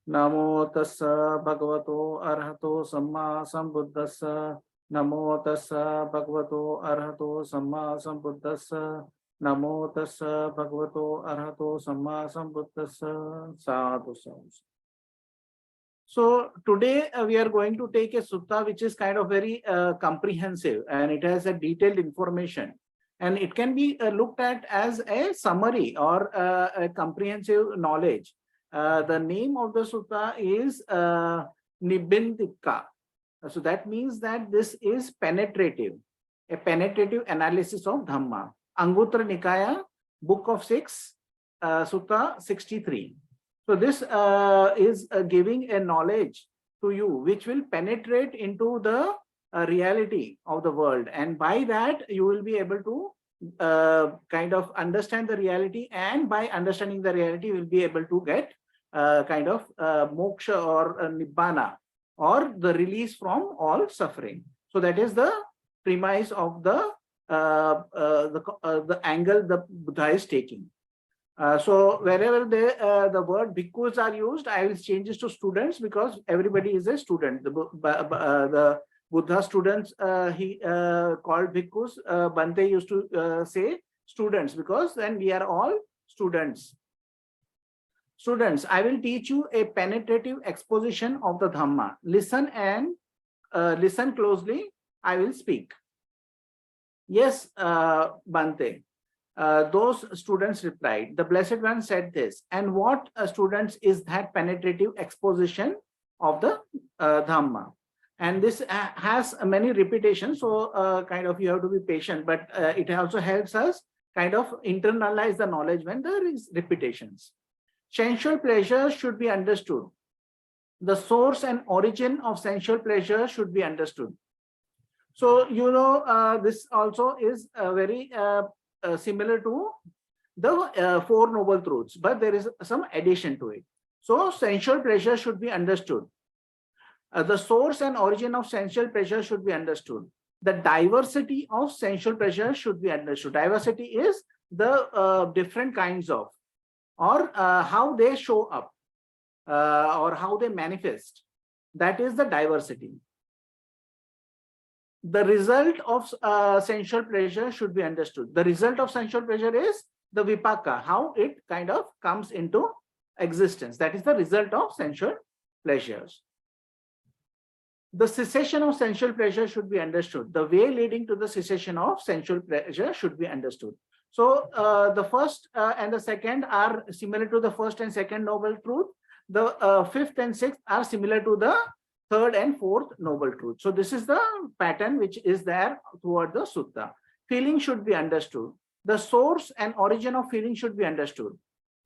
Namo tassa bhagavato arhato samma sambuddhassa. Namo tassa bhagavato arhato samma sambuddhassa. Namo tassa bhagavato arhato samma sambuddhassa. Sadhu sadhu. So today we are going to take a sutta which is kind of very comprehensive, and it has a detailed information, and it can be looked at as a summary or a comprehensive knowledge. The name of the sutta is Nibbedhika. So that means that this is penetrative, a penetrative analysis of Dhamma. Anguttara Nikaya, Book of 6, Sutta 63. So this is giving a knowledge to you which will penetrate into the reality of the world, and by that you will be able to kind of understand the reality, and by understanding the reality you will be able to get kind of moksha or nibbana, or the release from all suffering. So that is the premise of the angle the Buddha is taking. So wherever the word bhikkhus are used, I will change this to students, because everybody is a student. The Buddha students he called bhikkhus. Bante used to say students, because then we are all students. Students, I will teach you a penetrative exposition of the Dhamma. Listen and listen closely. I will speak. Yes, Bante. Those students replied. The Blessed One said this. And what, students, is that penetrative exposition of the Dhamma? And this has many repetitions, so kind of you have to be patient, but it also helps us kind of internalize the knowledge when there is repetitions. Sensual pleasure should be understood. The source and origin of sensual pleasure should be understood. So, you know, this also is very similar to the Four Noble Truths, but there is some addition to it. So sensual pleasure should be understood. The source and origin of sensual pleasure should be understood. The diversity of sensual pleasure should be understood. Diversity is the different kinds of, or how they show up, or how they manifest. That is the diversity. The result of sensual pleasure should be understood. The result of sensual pleasure is the vipaka, how it kind of comes into existence. That is the result of sensual pleasures. The cessation of sensual pleasure should be understood. The way leading to the cessation of sensual pleasure should be understood. So the first and the second are similar to the first and second noble truth. The fifth and sixth are similar to the third and fourth noble truth. So this is the pattern which is there toward the sutta. Feeling should be understood. The source and origin of feeling should be understood.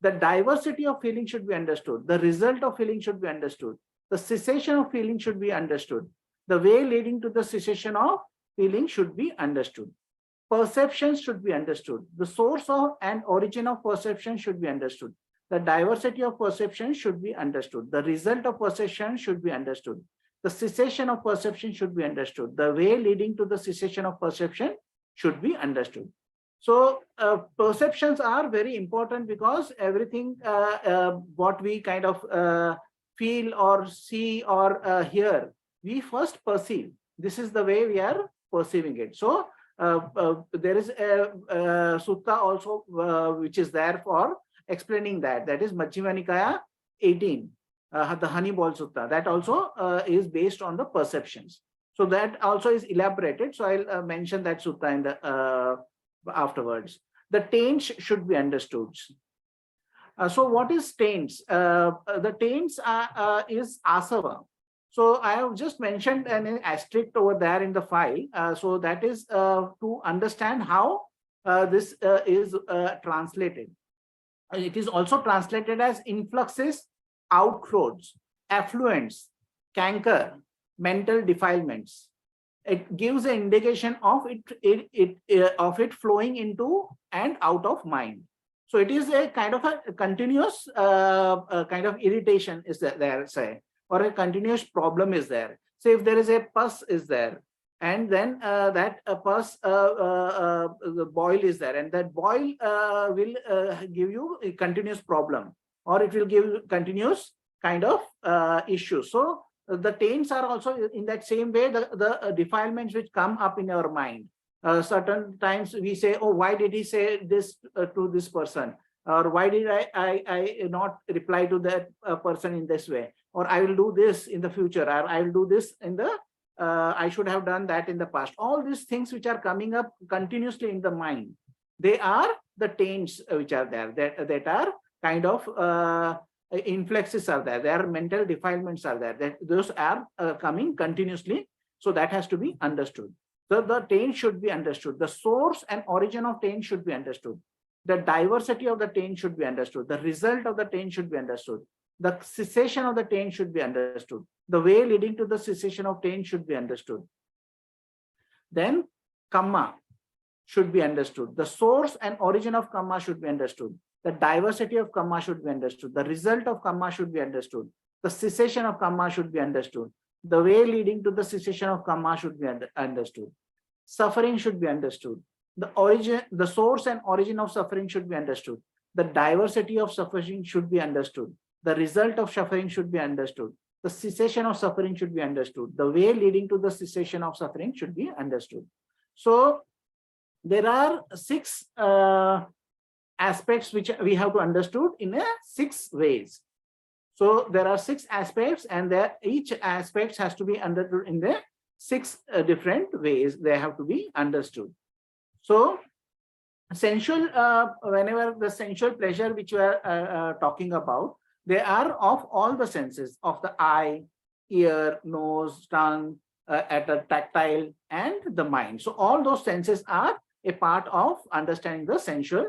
The diversity of feeling should be understood. The result of feeling should be understood. The cessation of feeling should be understood. The way leading to the cessation of feeling should be understood. Perceptions should be understood. The source of and origin of perception should be understood. The diversity of perception should be understood. The result of perception should be understood. The cessation of perception should be understood. The way leading to the cessation of perception should be understood. So perceptions are very important, because everything what we kind of feel or see or hear, we first perceive. This is the way we are perceiving it. So there is a sutta also which is there for explaining that. That is Majjhima Nikaya 18, the honey ball sutta. That also is based on the perceptions. So that also is elaborated. So I'll mention that sutta in the afterwards. The taints should be understood. So what is taints? The taints is asava. So I have just mentioned an asterisk over there in the file. So that is to understand how this is translated. It is also translated as influxes, outflows, affluents, canker, mental defilements. It gives an indication of it flowing into and out of mind. So it is a kind of a continuous kind of irritation is there, say, or a continuous problem is there. Say if there is a pus is there, and then that pus, the boil is there, and that boil will give you a continuous problem, or it will give continuous kind of issue. So the taints are also in that same way, the defilements which come up in our mind. Certain times we say, oh, why did he say this to this person? Or why did I not reply to that person in this way? Or I will do this in the future, or I will do this in the, I should have done that in the past. All these things which are coming up continuously in the mind, they are the taints which are there, that are kind of inflexes are there. There are mental defilements are there. That those are coming continuously. So that has to be understood. So the taint should be understood. The source and origin of taint should be understood. The diversity of the taint should be understood. The result of the taint should be understood. The cessation of the taint should be understood. The way leading to the cessation of taint should be understood. Then kamma should be understood. The source and origin of kamma should be understood. The diversity of kamma should be understood. The result of kamma should be understood. The cessation of kamma should be understood. The way leading to the cessation of kamma should be understood. Suffering should be understood. The origin, the source and origin of suffering should be understood. The diversity of suffering should be understood. The result of suffering should be understood. The cessation of suffering should be understood. The way leading to the cessation of suffering should be understood. So there are 6 aspects which we have to understood in 6 ways. So there are 6 aspects, and each aspect has to be understood in the 6 different ways. They have to be understood. So sensual, whenever the sensual pleasure which we are talking about, they are of all the senses of the eye, ear, nose, tongue, at a tactile, and the mind. So all those senses are a part of understanding the sensual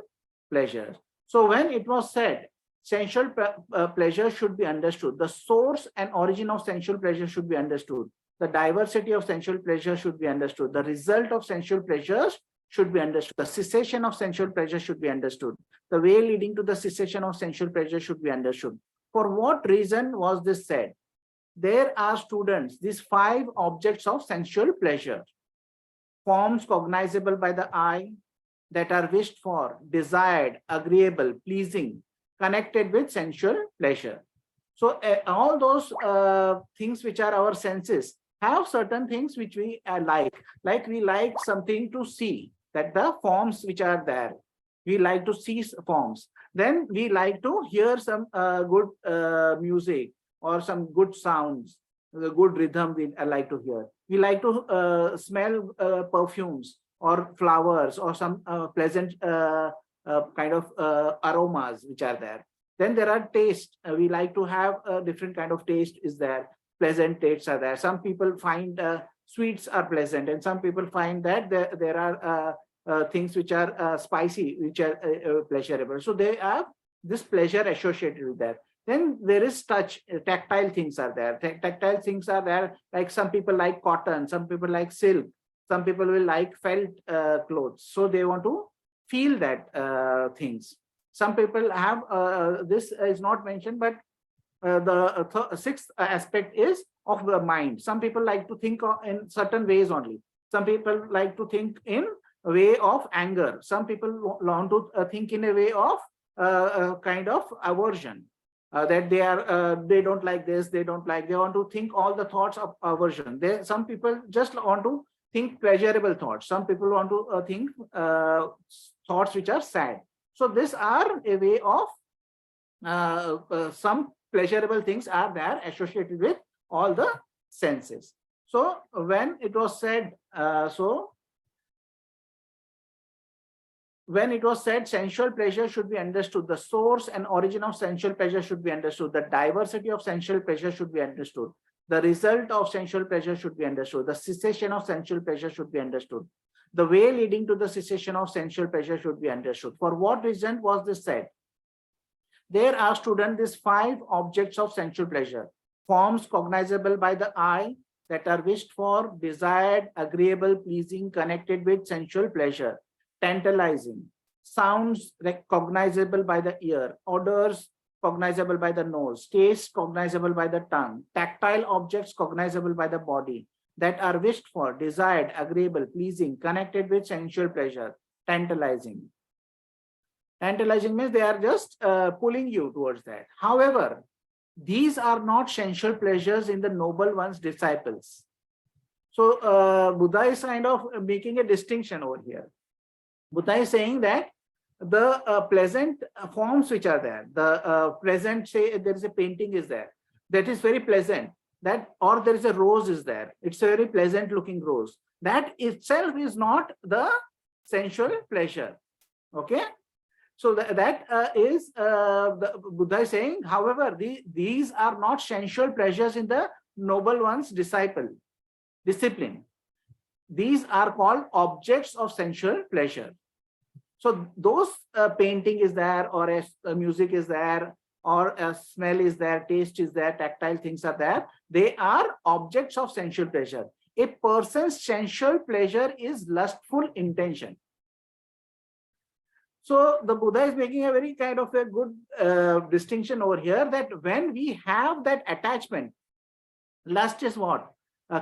pleasure. So when it was said sensual pleasure should be understood, the source and origin of sensual pleasure should be understood, the diversity of sensual pleasure should be understood, the result of sensual pleasures should be understood, the cessation of sensual pleasure should be understood, the way leading to the cessation of sensual pleasure should be understood. For what reason was this said? There are, students, these 5 objects of sensual pleasure: forms cognizable by the eye, that are wished for, desired, agreeable, pleasing, connected with sensual pleasure. So all those things which are our senses have certain things which we like we like something to see, that the forms which are there, we like to see forms. Then we like to hear some good music or some good sounds, the good rhythm we like to hear. We like to smell perfumes or flowers or some pleasant kind of aromas which are there. Then there are tastes. We like to have a different kind of taste is there. Pleasant tastes are there. Some people find sweets are pleasant, and some people find that there are things which are spicy, which are pleasurable. So they have this pleasure associated with that. Then there is touch, tactile things are there. Tactile things are there, like some people like cotton, some people like silk, some people will like felt clothes. So they want to feel that things. Some people have, this is not mentioned, but the 6th aspect is of the mind. Some people like to think in certain ways only. Some people like to think in a way of anger. Some people want to think in a way of kind of aversion. That they don't like this, they want to think all the thoughts of aversion. Some people just want to think pleasurable thoughts. Some people want to think thoughts which are sad. So these are a way of some pleasurable things are there associated with all the senses. So when it was said, when it was said sensual pleasure should be understood, the source and origin of sensual pleasure should be understood, the diversity of sensual pleasure should be understood, the result of sensual pleasure should be understood, the cessation of sensual pleasure should be understood, the way leading to the cessation of sensual pleasure should be understood. For what reason was this said? There are, students, these 5 objects of sensual pleasure: forms cognizable by the eye, that are wished for, desired, agreeable, pleasing, connected with sensual pleasure, tantalizing; sounds cognizable by the ear, odors cognizable by the nose, taste cognizable by the tongue, tactile objects cognizable by the body, that are wished for, desired, agreeable, pleasing, connected with sensual pleasure, tantalizing. Tantalizing means they are just pulling you towards that. However, these are not sensual pleasures in the noble one's disciples. So Buddha is kind of making a distinction over here. Buddha is saying that the pleasant forms which are there, the pleasant, say there is a painting is there, that is very pleasant, that, or there is a rose is there, it's a very pleasant looking rose, that itself is not the sensual pleasure. Okay, so that is the Buddha is saying, however, these are not sensual pleasures in the noble one's disciple discipline. These are called objects of sensual pleasure. So those painting is there, or a music is there, or a smell is there, taste is there, tactile things are there. They are objects of sensual pleasure. A person's sensual pleasure is lustful intention. So the Buddha is making a very kind of a good distinction over here, that when we have that attachment, lust is what?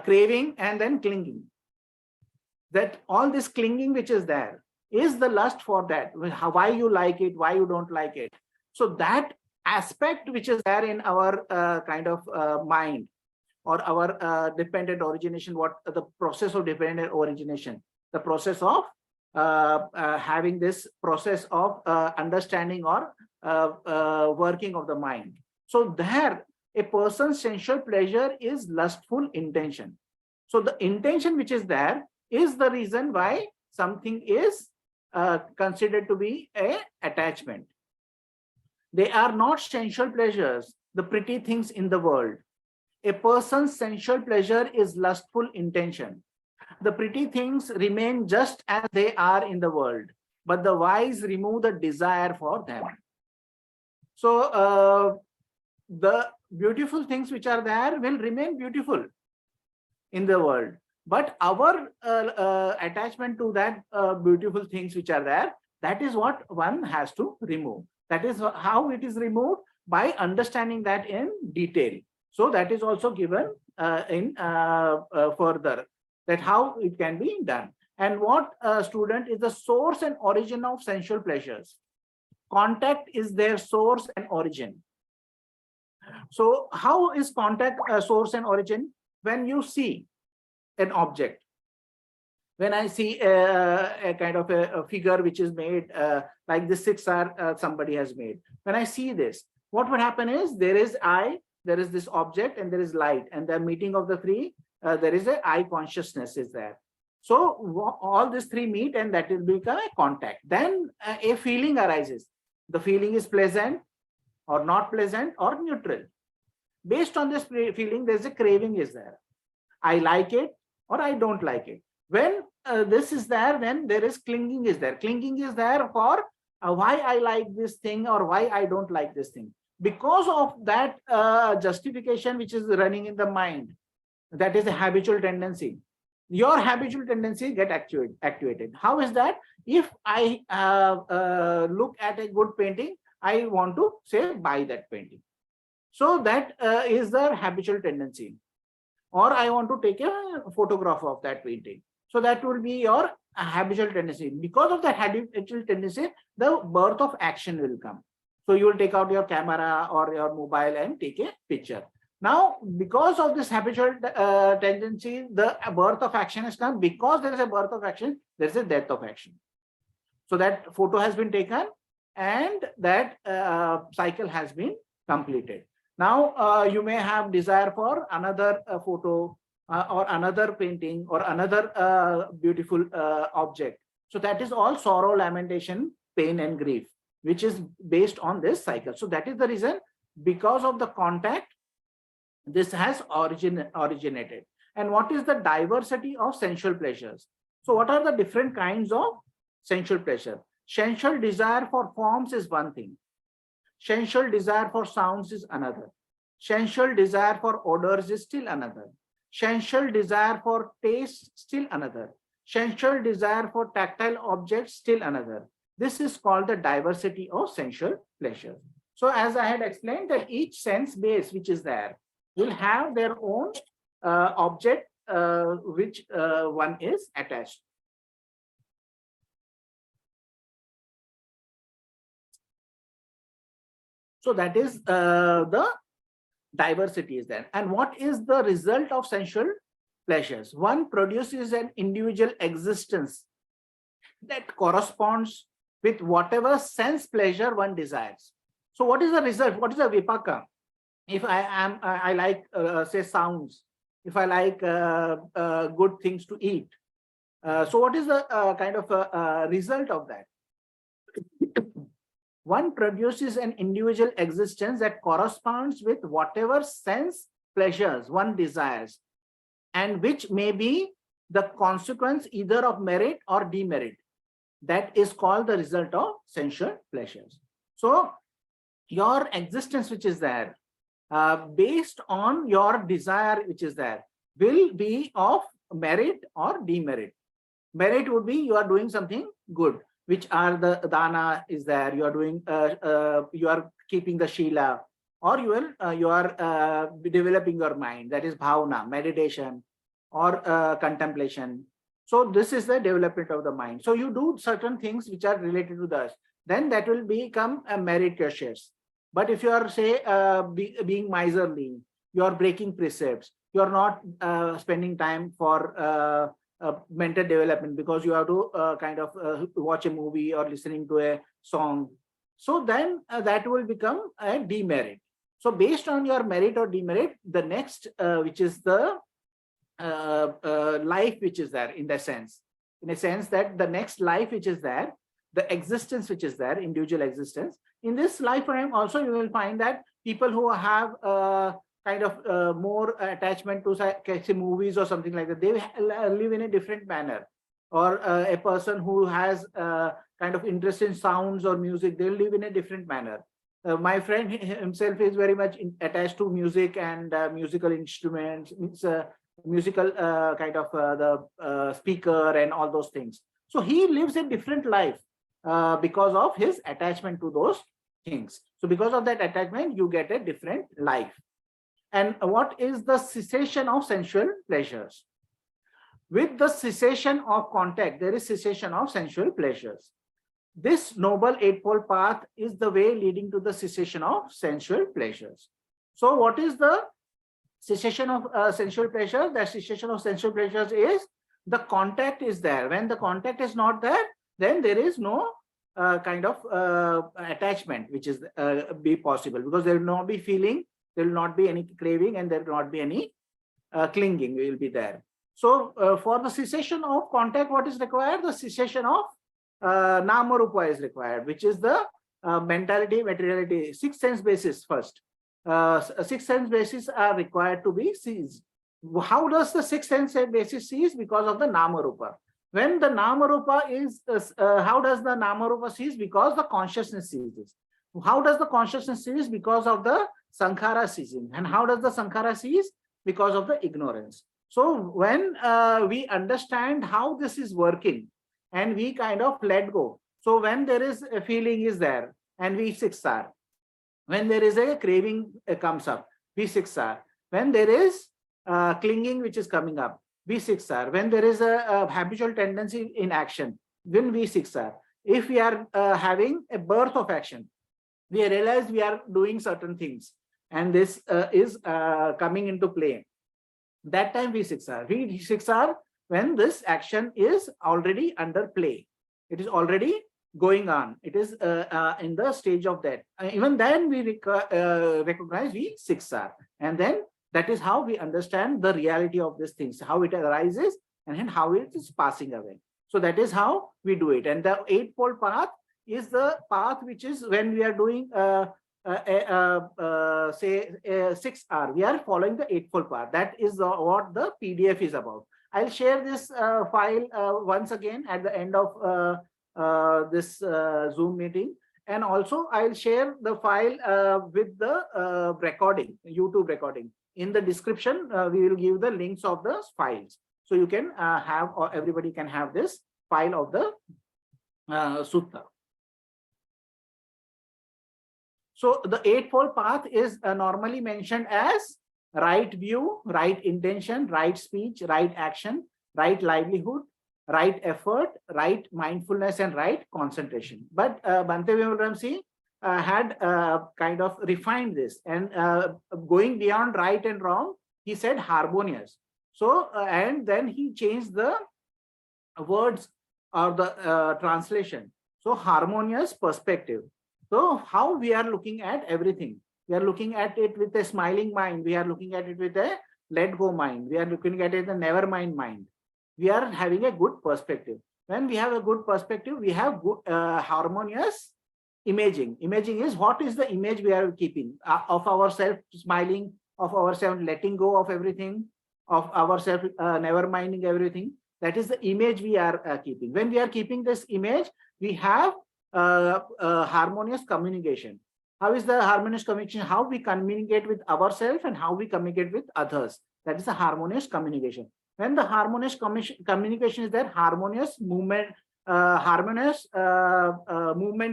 Craving and then clinging. That all this clinging which is there is the lust for that. Why you like it, why you don't like it. So that aspect which is there in our kind of mind, or our dependent origination, what the process of dependent origination, the process of having this process of understanding or working of the mind. So there, a person's sensual pleasure is lustful intention. So the intention which is there is the reason why something is considered to be a attachment. They are not sensual pleasures, the pretty things in the world. A person's sensual pleasure is lustful intention. The pretty things remain just as they are in the world, but the wise remove the desire for them. So the beautiful things which are there will remain beautiful in the world, but our attachment to that beautiful things which are there, that is what one has to remove. That is how it is removed, by understanding that in detail. So that is also given in further, that how it can be done. And what student is the source and origin of sensual pleasures? Contact is their source and origin. So how is contact source and origin? When you see an object, when I see a kind of a figure which is made like the six are somebody has made, when I see this, what would happen is, there is I, there is this object, and there is light, and the meeting of the three, there is a I consciousness is there. So all these three meet, and that will become a contact. Then a feeling arises. The feeling is pleasant or not pleasant or neutral. Based on this feeling, there's a craving is there. I like it or I don't like it. When this is there, then there is clinging is there. Clinging is there for why I like this thing or why I don't like this thing. Because of that justification which is running in the mind, that is a habitual tendency. Your habitual tendency get activated. How is that? If I look at a good painting, I want to say buy that painting. So that is the habitual tendency. Or I want to take a photograph of that painting. So that will be your habitual tendency. Because of the habitual tendency, the birth of action will come. So you will take out your camera or your mobile and take a picture. Now, because of this habitual tendency, the birth of action has come. Because there is a birth of action, there is a death of action. So that photo has been taken and that cycle has been completed. Now, you may have desire for another photo or another painting or another beautiful object. So that is all sorrow, lamentation, pain, and grief, which is based on this cycle. So that is the reason, because of the contact, this has originated. And what is the diversity of sensual pleasures? So what are the different kinds of sensual pleasure? Sensual desire for forms is one thing. Sensual desire for sounds is another. Sensual desire for odors is still another. Sensual desire for taste still another. Sensual desire for tactile objects still another. This is called the diversity of sensual pleasure. So as I had explained, that each sense base which is there will have their own object which one is attached. So that is the diversity is there. And what is the result of sensual pleasures? One produces an individual existence that corresponds with whatever sense pleasure one desires. So what is the result? What is the vipaka? If I like, say, sounds, if I like good things to eat. So what is the kind of result of that? One produces an individual existence that corresponds with whatever sense pleasures one desires, and which may be the consequence either of merit or demerit. That is called the result of sensual pleasures. So your existence which is there, based on your desire which is there, will be of merit or demerit. Merit would be you are doing something good, which are the dana is there, you are doing, you are keeping the shila, or you are developing your mind, that is bhavana, meditation, or contemplation. So this is the development of the mind. So you do certain things which are related to this, then that will become a meritocracy. But if you are, say, being miserly, you are breaking precepts, you are not spending time for mental development because you have to kind of watch a movie or listening to a song. So then that will become a demerit. So based on your merit or demerit, the next, which is the life which is there in a sense that the next life which is there, the existence which is there, individual existence. In this lifetime also you will find that people who have kind of more attachment to, say, movies or something like that, they live in a different manner. Or a person who has kind of interest in sounds or music, they'll live in a different manner. My friend himself is very much attached to music and musical instruments, musical kind of the speaker and all those things. So he lives a different life because of his attachment to those things. So because of that attachment, you get a different life. And what is the cessation of sensual pleasures? With the cessation of contact, there is cessation of sensual pleasures. This noble eightfold path is the way leading to the cessation of sensual pleasures. So what is the cessation of sensual pleasures? The cessation of sensual pleasures is the contact is there. When the contact is not there, then there is no kind of attachment which is be possible, because there will not be feeling, there will not be any craving, and there will not be any clinging will be there. So for the cessation of contact, what is required? The cessation of nama rupa is required, which is the mentality, materiality, six sense basis first. Six sense basis are required to be seized. How does the six sense basis cease? Because of the nama rupa. When the nama rupa is, how does the nama rupa cease? Because the consciousness ceases. How does the consciousness cease? Because of the sankhara ceasing. And how does the sankhara cease? Because of the ignorance. So when we understand how this is working and we kind of let go. So when there is a feeling is there and we siksar. When there is a craving comes up, we siksar. When there is clinging which is coming up, we siksar. When there is a habitual tendency in action, then we siksar. If we are having a birth of action, we realize we are doing certain things and this is coming into play. That time we siksar. We siksar when this action is already under play. It is already going on. It is in the stage of that. Even then we recognize we siksar. And then that is how we understand the reality of these things, how it arises and then how it is passing away. So that is how we do it. And the eightfold path is the path which is when we are doing say 6 hours, we are following the eightfold path. That is what the PDF is about. I'll share this file once again at the end of this Zoom meeting. And also I'll share the file with the recording, YouTube recording. In the description, we will give the links of the files. So you can have, or everybody can have this file of the Sutta. So the eightfold path is normally mentioned as right view, right intention, right speech, right action, right livelihood, right effort, right mindfulness, and right concentration. But Bhante Vimalramsi had kind of refined this, and going beyond right and wrong, he said harmonious. So and then he changed the words or the translation. So harmonious perspective. So how we are looking at everything. We are looking at it with a smiling mind. We are looking at it with a let go mind. We are looking at it with a never mind mind. We are having a good perspective. When we have a good perspective, we have good, harmonious imaging. Imaging is what is the image we are keeping of ourselves smiling, of ourselves letting go of everything, of ourselves never minding everything. That is the image we are keeping. When we are keeping this image, we have harmonious communication. How is the harmonious communication? How we communicate with ourselves and how we communicate with others. That is a harmonious communication. When the harmonious communication is there, harmonious movement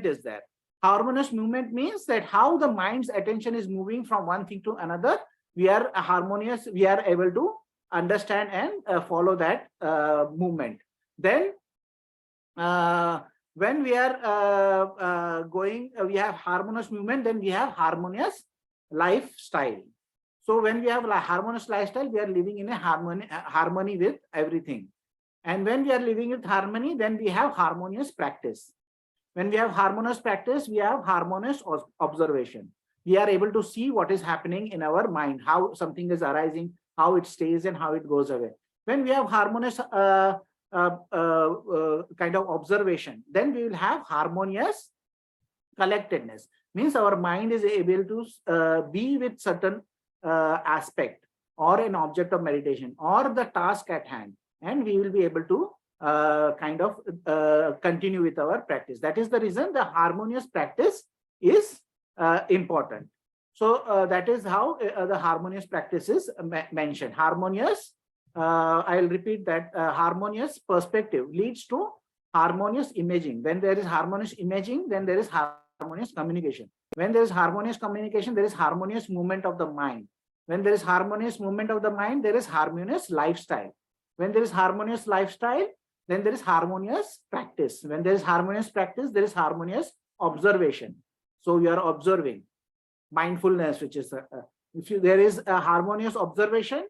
is there. Harmonious movement means that how the mind's attention is moving from one thing to another. We are harmonious. We are able to understand and follow that movement. Then when we are we have harmonious movement, then we have harmonious lifestyle. So when we have a harmonious lifestyle, we are living in a harmony with everything. And when we are living with harmony, then we have harmonious practice. When we have harmonious practice, we have harmonious observation. We are able to see what is happening in our mind, how something is arising, how it stays and how it goes away. When we have harmonious kind of observation, then we will have harmonious collectedness. Means our mind is able to be with certain aspect or an object of meditation or the task at hand, and we will be able to kind of continue with our practice. That is the reason the harmonious practice is important. So that is how the harmonious practice is mentioned. Harmonious, I'll repeat that, harmonious perspective leads to harmonious imaging. When there is harmonious imaging, then there is harmonious communication. When there is harmonious communication, there is harmonious movement of the mind. When there is harmonious movement of the mind, there is harmonious lifestyle. When there is harmonious lifestyle, then there is harmonious practice. When there is harmonious practice, there is harmonious observation. So you are observing. Mindfulness, which is if there is a harmonious observation,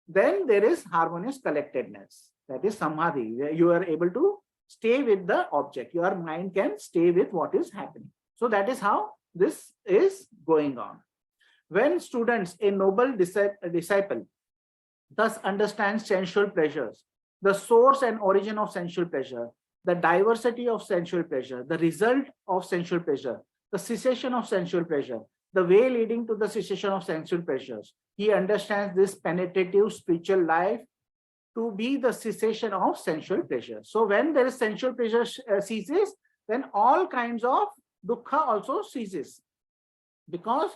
then there is harmonious collectedness. That is samadhi, where you are able to stay with the object. Your mind can stay with what is happening. So that is how this is going on. When students, a noble disciple, thus understands sensual pleasures, the source and origin of sensual pleasure, the diversity of sensual pleasure, the result of sensual pleasure, the cessation of sensual pleasure, the way leading to the cessation of sensual pleasures. He understands this penetrative spiritual life to be the cessation of sensual pleasure. So when there is sensual pleasure ceases, then all kinds of dukkha also ceases, because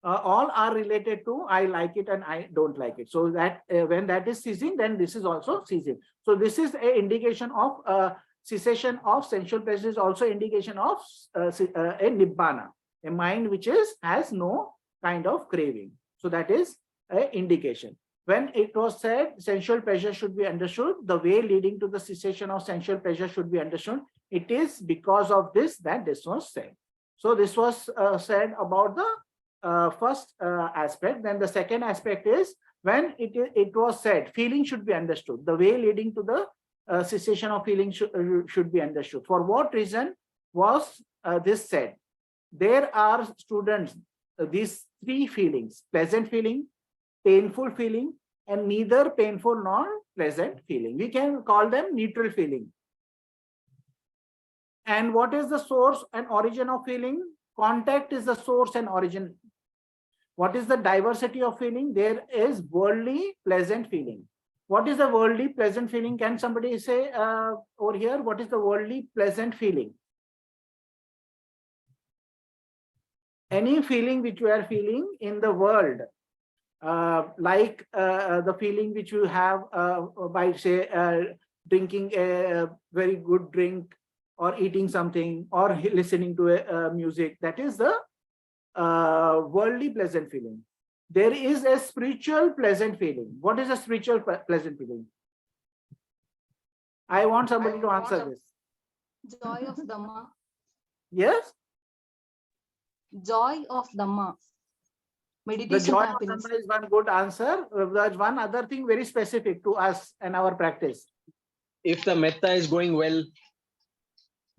all are related to I like it and I don't like it. So that when that is ceasing, then this is also ceasing. So this is an indication of cessation of sensual pleasure, is also indication of a nibbana, a mind which has no kind of craving. So that is an indication. When it was said sensual pleasure should be understood, the way leading to the cessation of sensual pleasure should be understood, it is because of this that this was said. So this was said about the first aspect. Then the second aspect is when it was said feeling should be understood, the way leading to the cessation of feeling should be understood. For what reason was this said? There are students, these three feelings: pleasant feeling, painful feeling, and neither painful nor pleasant feeling. We can call them neutral feeling. And what is the source and origin of feeling? Contact is the source and origin. What is the diversity of feeling? There is worldly pleasant feeling. What is the worldly pleasant feeling? Can somebody say over here, what is the worldly pleasant feeling? Any feeling which you are feeling in the world, like the feeling which you have by say drinking a very good drink, or eating something, or listening to a music, that is the worldly pleasant feeling. There is a spiritual pleasant feeling. What is a spiritual pleasant feeling? I want somebody to answer this. Joy of Dhamma. Yes? joy of Dhamma. The Meditation joy of happiness. Dhamma is one good answer. There's one other thing very specific to us and our practice. If the metta is going well.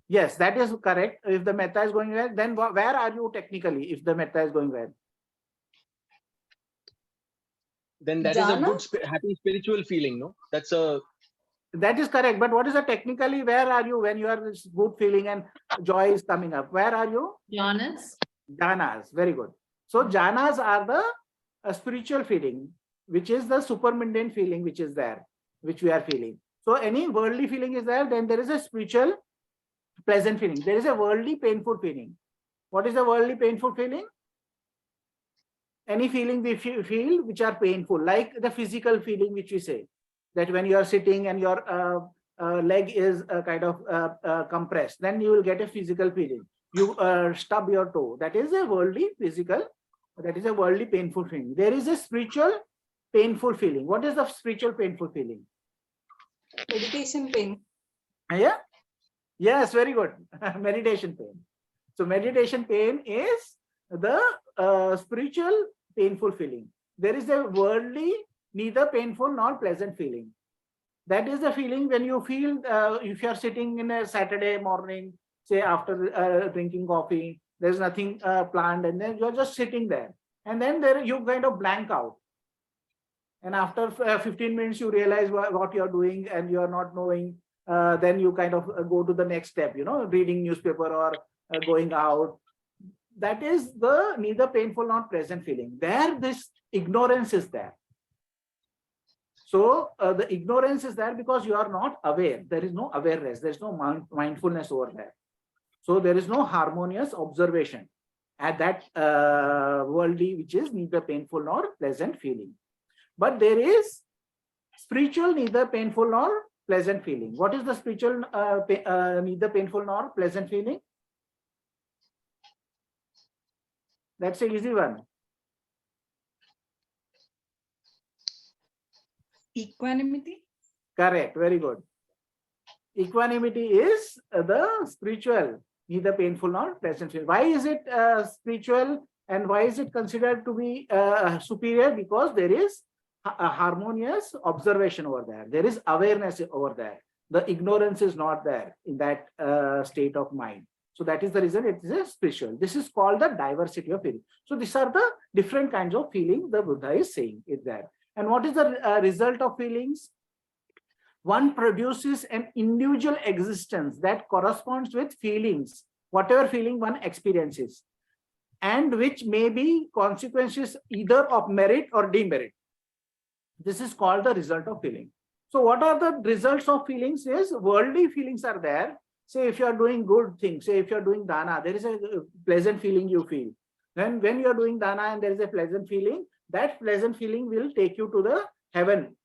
Yes, that is correct. If the metta is going well, then where are you technically if the metta is going well? Then that is a good, happy spiritual feeling, no? That is correct. But what is the technically, where are you when you are this good feeling and joy is coming up? Where are you? Jhanas. Jhanas, very good. So jhanas are the spiritual feeling, which is the supermundane feeling which is there, which we are feeling. So any worldly feeling is there, then there is a spiritual pleasant feeling. There is a worldly painful feeling. What is the worldly painful feeling? Any feeling we feel which are painful, like the physical feeling which we say, that when you are sitting and your leg is kind of compressed, then you will get a physical feeling. You stub your toe. That is a worldly physical, that is a worldly painful feeling. There is a spiritual painful feeling. What is the spiritual painful feeling? Meditation pain. Yeah. Yes, very good. Meditation pain. So meditation pain is the spiritual painful feeling. There is a worldly, neither painful nor pleasant feeling. That is the feeling when you feel if you are sitting in a Saturday morning, say after drinking coffee, there's nothing planned, and then you're just sitting there, and then there you kind of blank out. And after 15 minutes, you realize what you're doing and you're not knowing. Then you kind of go to the next step, reading newspaper or going out. That is the neither painful nor pleasant feeling. There, this ignorance is there. So the ignorance is there because you are not aware. There is no awareness. There is no mindfulness over there. So there is no harmonious observation at that worldly, which is neither painful nor pleasant feeling. But there is spiritual, neither painful nor pleasant feeling. What is the spiritual neither painful nor pleasant feeling? That's an easy one. Equanimity. Correct. Very good. Equanimity is the spiritual, neither painful nor pleasant feeling. Why is it spiritual and why is it considered to be superior? Because there is a harmonious observation over there. There is awareness over there. The ignorance is not there in that state of mind. So that is the reason it is a spiritual. This is called the diversity of feeling. So these are the different kinds of feeling the Buddha is saying is there. And what is the result of feelings? One produces an individual existence that corresponds with feelings, whatever feeling one experiences, and which may be consequences either of merit or demerit. This is called the result of feeling. So what are the results of feelings? Is worldly feelings are there. Say if you are doing good things, say if you are doing dana, there is a pleasant feeling you feel. Then when you are doing dana and there is a pleasant feeling, that pleasant feeling will take you to the heaven.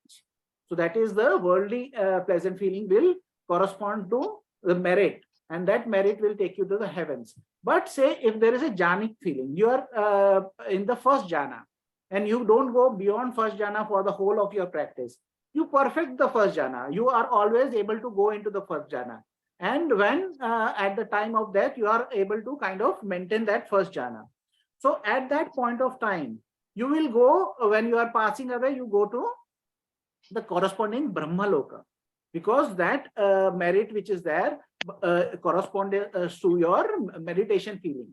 So that is the worldly pleasant feeling will correspond to the merit, and that merit will take you to the heavens. But say if there is a jhanic feeling, you are in the first jhana, and you don't go beyond first jhana for the whole of your practice. You perfect the first jhana. You are always able to go into the first jhana. And when at the time of death, you are able to kind of maintain that first jhana. So at that point of time, you will go, when you are passing away, you go to the corresponding Brahma Loka, because that merit which is there corresponds to your meditation feeling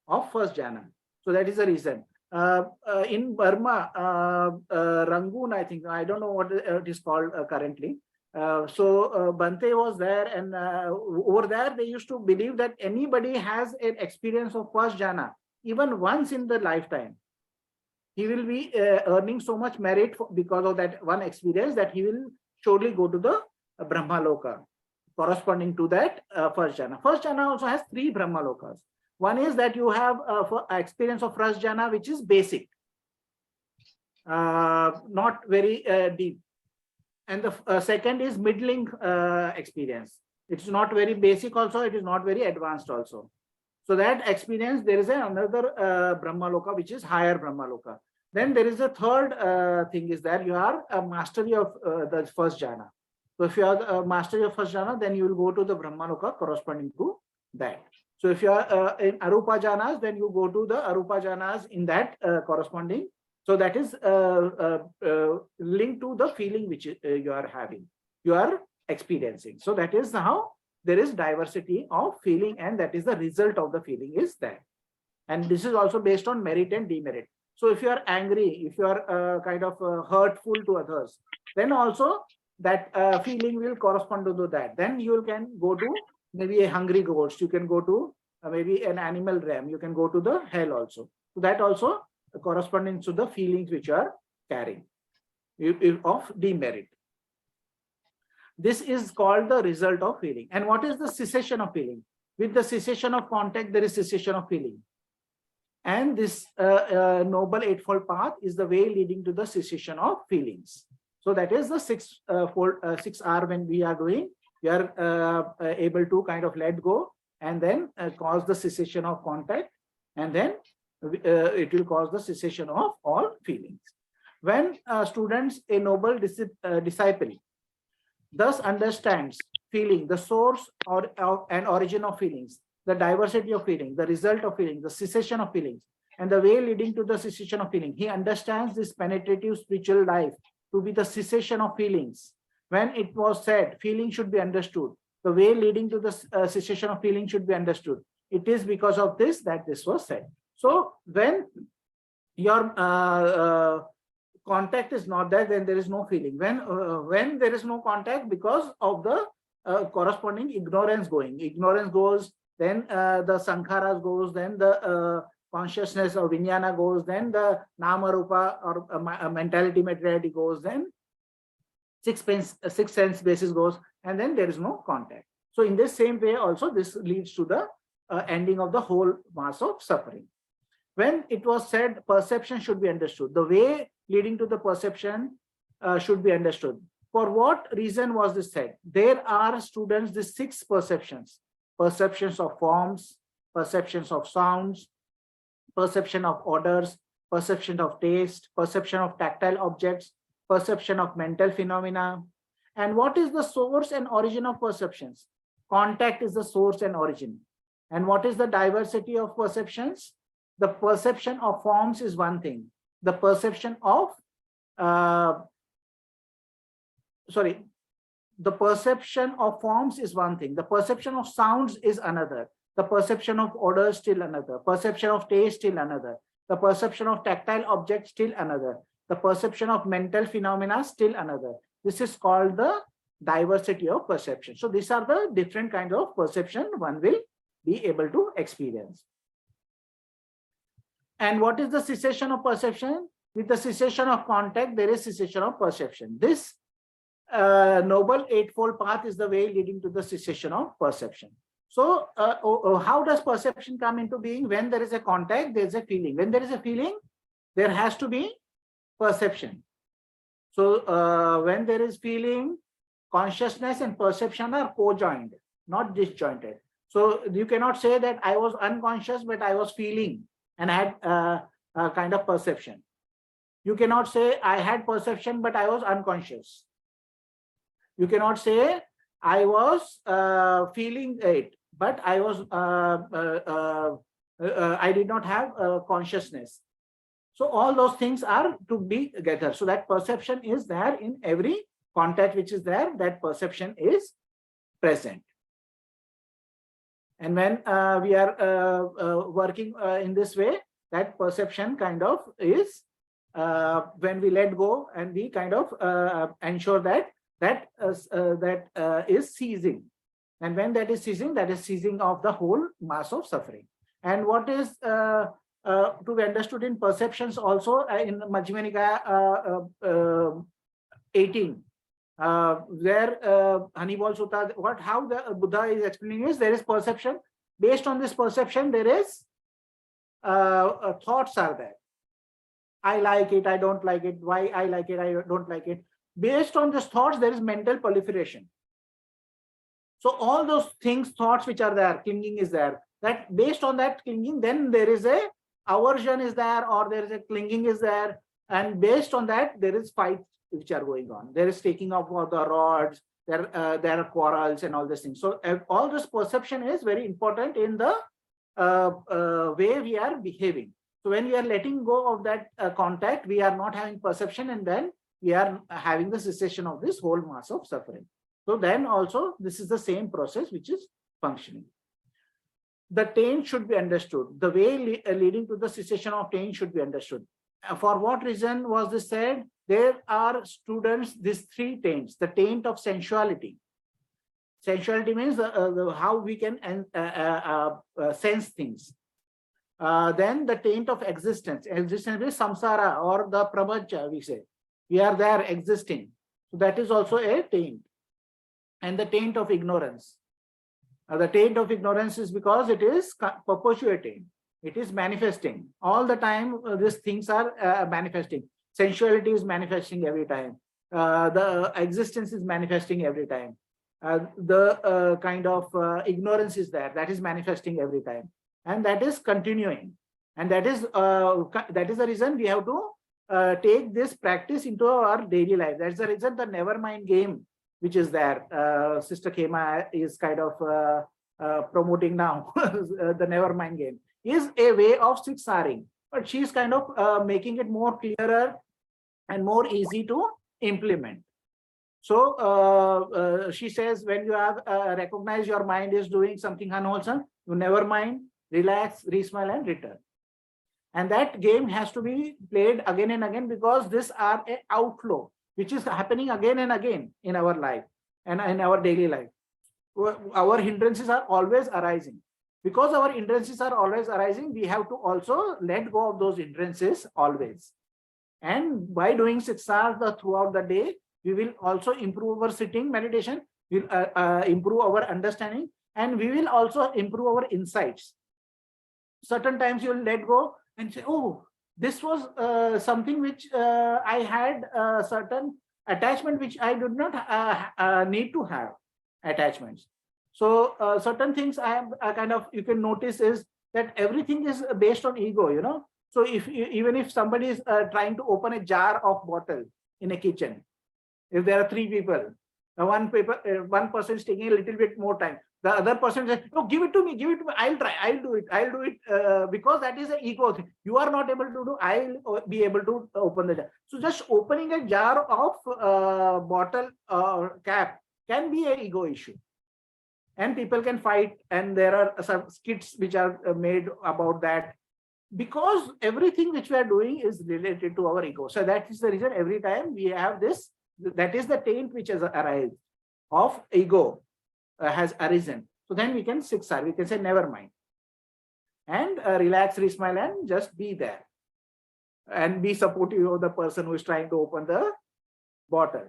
of first jhana. So that is the reason. In Burma, Rangoon, I think, I don't know what it is called currently. So Bante was there, and over there they used to believe that anybody has an experience of first jhana, even once in the lifetime, he will be earning so much merit because of that one experience that he will surely go to the Brahma Loka corresponding to that first jhana. First jhana also has 3 Brahma Lokas. One is that you have experience of first jhana, which is basic, not very deep. And the second is middling experience. It's not very basic also, it is not very advanced also. So that experience, there is another Brahma Loka, which is higher Brahma Loka. Then there is a third thing is that you are a mastery of the first jhana. So if you are a mastery of first jhana, then you will go to the Brahma Loka corresponding to that. So if you are in Arupa Janas, then you go to the Arupa Janas in that corresponding. So that is linked to the feeling which you are having, you are experiencing. So that is how there is diversity of feeling, and that is the result of the feeling is that. And this is also based on merit and demerit. So if you are angry, if you are kind of hurtful to others, then also that feeling will correspond to that. Then you can go to maybe a hungry ghost, you can go to maybe an animal realm, you can go to the hell also. So that also corresponding to the feelings which you are carrying of demerit. This is called the result of feeling. And what is the cessation of feeling? With the cessation of contact, there is cessation of feeling. And this noble eightfold path is the way leading to the cessation of feelings. So that is the 6R when we are doing, we are able to kind of let go and then cause the cessation of contact, and then it will cause the cessation of all feelings. When students, a noble disciple, thus understands feeling, the source or and origin of feelings, the diversity of feeling, the result of feeling, the cessation of feelings, and the way leading to the cessation of feeling. He understands this penetrative spiritual life to be the cessation of feelings. When it was said, feeling should be understood, the way leading to the cessation of feeling should be understood. It is because of this that this was said. So when your contact is not there, then there is no feeling. When there is no contact, because of the corresponding ignorance going, ignorance goes, then the sankharas goes, then the consciousness or vijnana goes, then the nama rupa or mentality materiality goes, then six sense basis goes, and then there is no contact. So in this same way also, this leads to the ending of the whole mass of suffering. When it was said perception should be understood, the way leading to the perception should be understood. For what reason was this said? There are, students, the 6 perceptions: perceptions of forms, perceptions of sounds, perception of odors, perception of taste, perception of tactile objects, perception of mental phenomena. And what is the source and origin of perceptions? Contact is the source and origin. And what is the diversity of perceptions? The perception of forms is one thing. The perception of the perception of forms is one thing. The perception of sounds is another. The perception of odors still another. Perception of taste still another. The perception of tactile objects still another. The perception of mental phenomena still another. This is called the diversity of perception. So these are the different kinds of perception one will be able to experience. And what is the cessation of perception? With the cessation of contact, there is cessation of perception. This noble eightfold path is the way leading to the cessation of perception. So how does perception come into being? When there is a contact, there is a feeling. When there is a feeling, there has to be perception. So when there is feeling, consciousness and perception are co-joined, not disjointed. So you cannot say that I was unconscious, but I was feeling and I had a kind of perception. You cannot say I had perception, but I was unconscious. You cannot say I was feeling it, but I was I did not have consciousness. So all those things are to be together. So that perception is there in every contact which is there, that perception is present. And when we are working in this way, that perception kind of is, when we let go and we kind of ensure that that is ceasing. And when that is ceasing of the whole mass of suffering. And what is to be understood in perceptions also in Majjhima Nikaya 18, where Hanibol Sutta, how the Buddha is explaining is there is perception. Based on this perception, there is thoughts are there. I like it, I don't like it, why I like it, I don't like it. Based on these thoughts, there is mental proliferation. So all those things, thoughts which are there, clinging is there. That based on that clinging, then there is a aversion is there, or there is a clinging is there. And based on that, there is fights which are going on. There is taking off of the rods, there are quarrels and all these things. So all this perception is very important in the way we are behaving. So when we are letting go of that contact, we are not having perception, and then we are having the cessation of this whole mass of suffering. So then also this is the same process which is functioning. The taint should be understood. The way leading to the cessation of taint should be understood. For what reason was this said? There are students, these three taints. The taint of sensuality. Sensuality means how we can sense things. Then the taint of existence. Existence is samsara or the prabhacha, we say. We are there existing. So that is also a taint. And the taint of ignorance. The taint of ignorance is because it is perpetuating. It is manifesting. All the time, these things are manifesting. Sensuality is manifesting every time. The existence is manifesting every time. The kind of ignorance is there. That is manifesting every time. And that is continuing. And that is the reason we have to take this practice into our daily life. That's the reason the never mind game, which is there. Sister Kema is kind of promoting now, the never mind game, is a way of siksaring. But she's kind of making it more clearer and more easy to implement. So she says, when you have recognized your mind is doing something unwholesome, you never mind, relax, re-smile, and return. And that game has to be played again and again, because these are an outflow which is happening again and again in our life and in our daily life. Our hindrances are always arising. Because our hindrances are always arising, we have to also let go of those hindrances always. And by doing siksar throughout the day, we will also improve our sitting meditation, we'll improve our understanding, and we will also improve our insights. Certain times you will let go and say, oh, this was something which I had a certain attachment which I did not need to have attachments. So certain things I kind of, you can notice is that everything is based on ego, you know. So if even if somebody is trying to open a jar of bottle in a kitchen, if there are three people, one person is taking a little bit more time. The other person says, no, give it to me, I'll try, I'll do it, because that is an ego thing. You are not able to do, I'll be able to open the jar. So just opening a jar of bottle or cap can be an ego issue. And people can fight, and there are some skits which are made about that, because everything which we are doing is related to our ego. So that is the reason every time we have this, that is the taint which has arisen of ego has arisen. So then we can siksar, we can say never mind, and relax, re-smile, and just be there and be supportive of the person who is trying to open the bottle.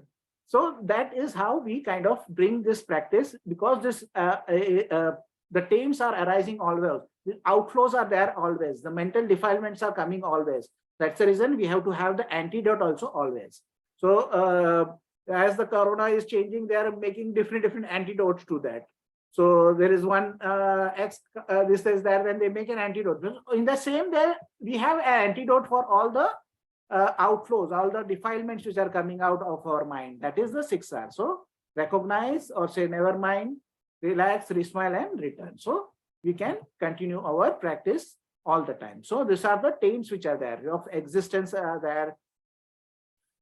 So that is how we kind of bring this practice, because this the taints are arising always, the outflows are there always, the mental defilements are coming always. That's the reason we have to have the antidote also always. So as the corona is changing, they are making different antidotes to that. So there is one this is there, then they make an antidote. In the same way, we have an antidote for all the outflows, all the defilements which are coming out of our mind. That is the siksar. So recognize or say never mind, relax, re-smile, and return. So we can continue our practice all the time. So these are the taints which are there, of existence are there,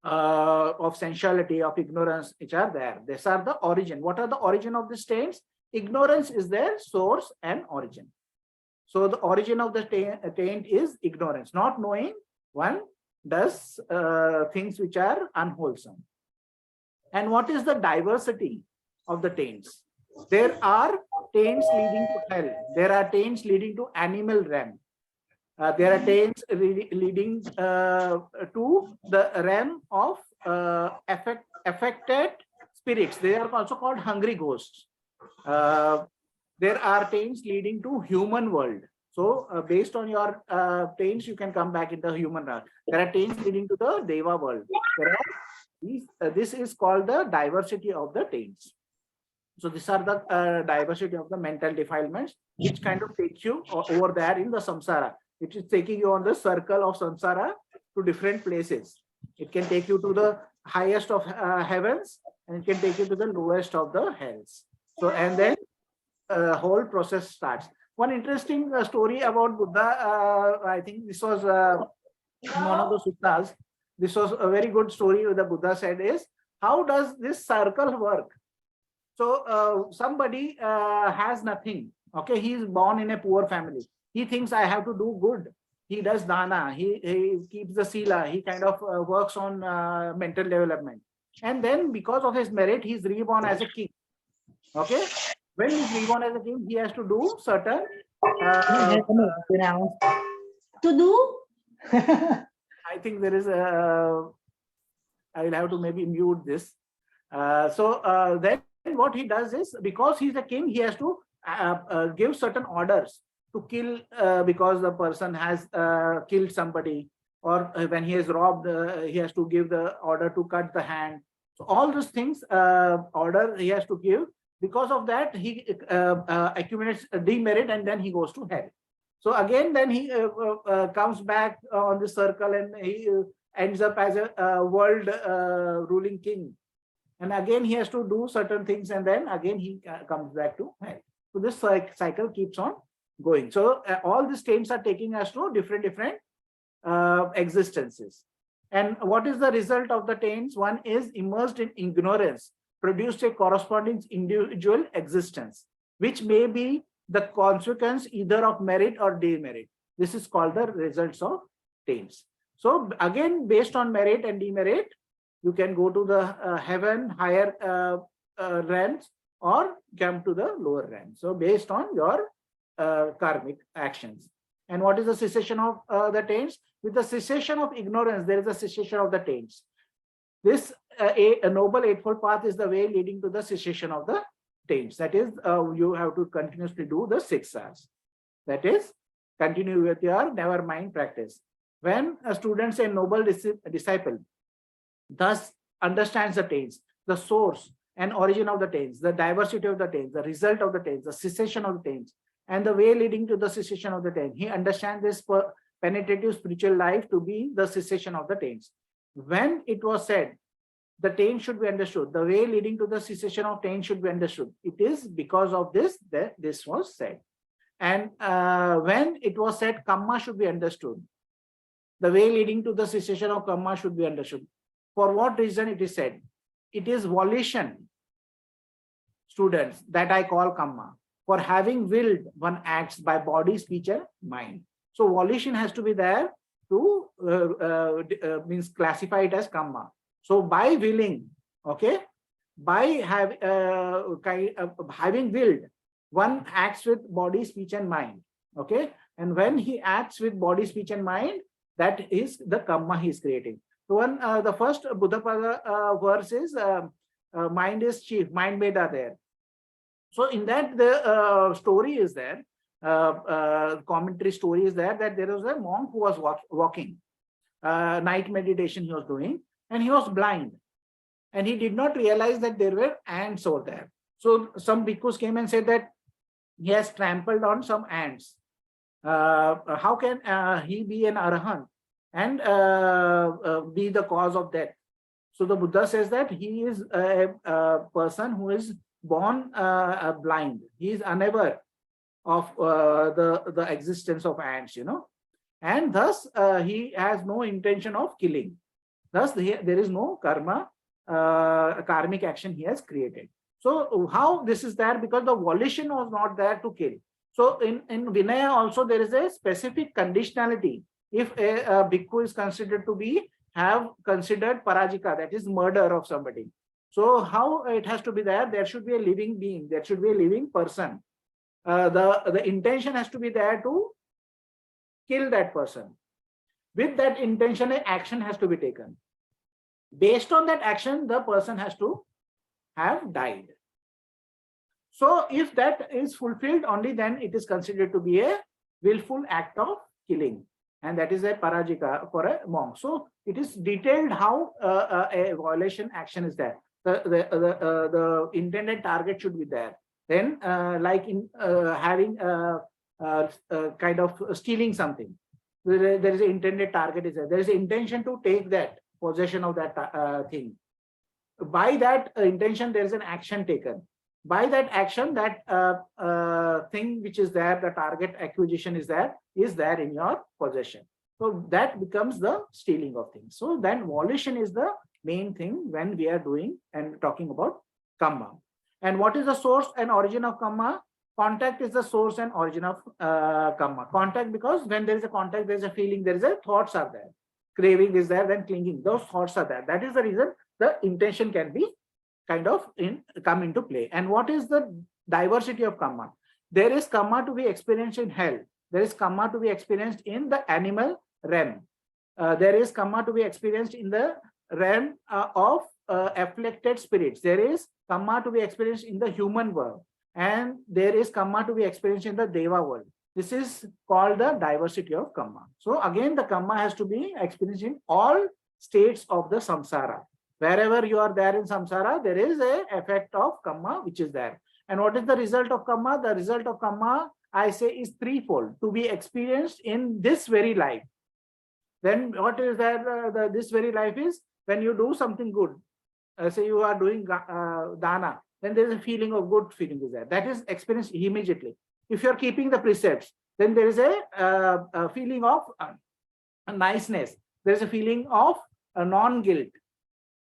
of sensuality, of ignorance, which are there. These are the origin. What are the origin of these taints? Ignorance is their source and origin. So the origin of the taint is ignorance, not knowing one does things which are unwholesome. And what is the diversity of the taints? There are taints leading to hell. There are taints leading to animal realm. There are taints leading to the realm of affected spirits. They are also called hungry ghosts. There are taints leading to human world. So based on your taints, you can come back in the human world. There are taints leading to the Deva world. This is called the diversity of the taints. So these are the diversity of the mental defilements, which kind of take you over there in the samsara. It is taking you on the circle of samsara to different places. It can take you to the highest of heavens, and it can take you to the lowest of the hells. So, and then whole process starts. One interesting story about Buddha. I think this was one of the suttas. This was a very good story. The Buddha said is, how does this circle work? So somebody has nothing. Okay, he is born in a poor family. He thinks I have to do good. He does dana. He keeps the sila. He kind of works on mental development. And then because of his merit, he's reborn as a king. Okay, when he's reborn as a king, he has to do certain. To do? I think there is a. I will have to maybe mute this. Then what he does is, because he's a king, he has to give certain orders to kill because the person has killed somebody, or when he is robbed, he has to give the order to cut the hand. So all these things, order he has to give. Because of that, he accumulates demerit, and then he goes to hell. So again, then he comes back on the circle, and he ends up as a world ruling king. And again, he has to do certain things, and then again he comes back to hell. So this cycle keeps on going. So all these states are taking us to different existences. And what is the result of the taints? One is immersed in ignorance, produced a corresponding individual existence, which may be the consequence either of merit or demerit. This is called the results of taints. So again, based on merit and demerit, you can go to the heaven, higher realms, or come to the lower realms. So based on your karmic actions. And what is the cessation of the taints? With the cessation of ignorance, there is a cessation of the taints. This a noble eightfold path is the way leading to the cessation of the taints. That is, you have to continuously do the 6 R's. That is, continue with your never mind practice. When a student, a noble disciple, thus understands the taints, the source and origin of the taints, the diversity of the taints, the result of the taints, the cessation of the taints, and the way leading to the cessation of the taints, he understands this penetrative spiritual life to be the cessation of the taints. When it was said, the taint should be understood, the way leading to the cessation of taint should be understood, it is because of this that this was said. And when it was said, kamma should be understood, the way leading to the cessation of kamma should be understood. For what reason it is said? It is volition, students, that I call kamma. For having willed, one acts by body, speech, and mind. So volition has to be there to means classify it as kamma. So by willing, okay, by having willed, one acts with body, speech, and mind. Okay, and when he acts with body, speech, and mind, that is the kamma he is creating. So one, the first Buddha Pada verse is mind is chief, mind made are there. So in that the story is there, commentary story is there, that there was a monk who was walking, night meditation he was doing, and he was blind, and he did not realize that there were ants over there. So some bhikkhus came and said that he has trampled on some ants. How can he be an arahant and be the cause of death? So the Buddha says that he is a person who is born blind. He is unaware of the existence of ants, and thus he has no intention of killing. Thus there is no karma, karmic action he has created. So how this is there? Because the volition was not there to kill. So in Vinaya also there is a specific conditionality. If a bhikkhu is considered to be have considered parajika, that is murder of somebody. So how it has to be there? There should be a living being. There should be a living person. The intention has to be there to kill that person. With that intention, an action has to be taken. Based on that action, the person has to have died. So if that is fulfilled, only then it is considered to be a willful act of killing. And that is a parajika for a monk. So it is detailed how a violation action is there. The intended target should be there. Then like in having kind of stealing something, there is an intended target is there. There is an intention to take that possession of that thing. By that intention, there is an action taken. By that action, that thing which is there, the target acquisition is there in your possession. So that becomes the stealing of things. So then volition is the main thing when we are doing and talking about karma. And what is the source and origin of karma? Contact is the source and origin of karma. Contact, because when there is a contact, there is a feeling, there is a thoughts are there. Craving is there, then clinging. Those thoughts are there. That is the reason the intention can be kind of come into play. And what is the diversity of karma? There is karma to be experienced in hell. There is karma to be experienced in the animal realm. There is karma to be experienced in the realm of afflicted spirits. There is karma to be experienced in the human world. And there is karma to be experienced in the Deva world. This is called the diversity of karma. So again, the karma has to be experienced in all states of the samsara. Wherever you are there in samsara, there is a effect of karma which is there. And what is the result of karma? The result of karma, I say, is threefold: to be experienced in this very life. Then what is that? This very life is when you do something good. Say you are doing dana, then there is a feeling of good feeling is there. That is experienced immediately. If you are keeping the precepts, then there is a feeling of niceness. There is a feeling of non-guilt.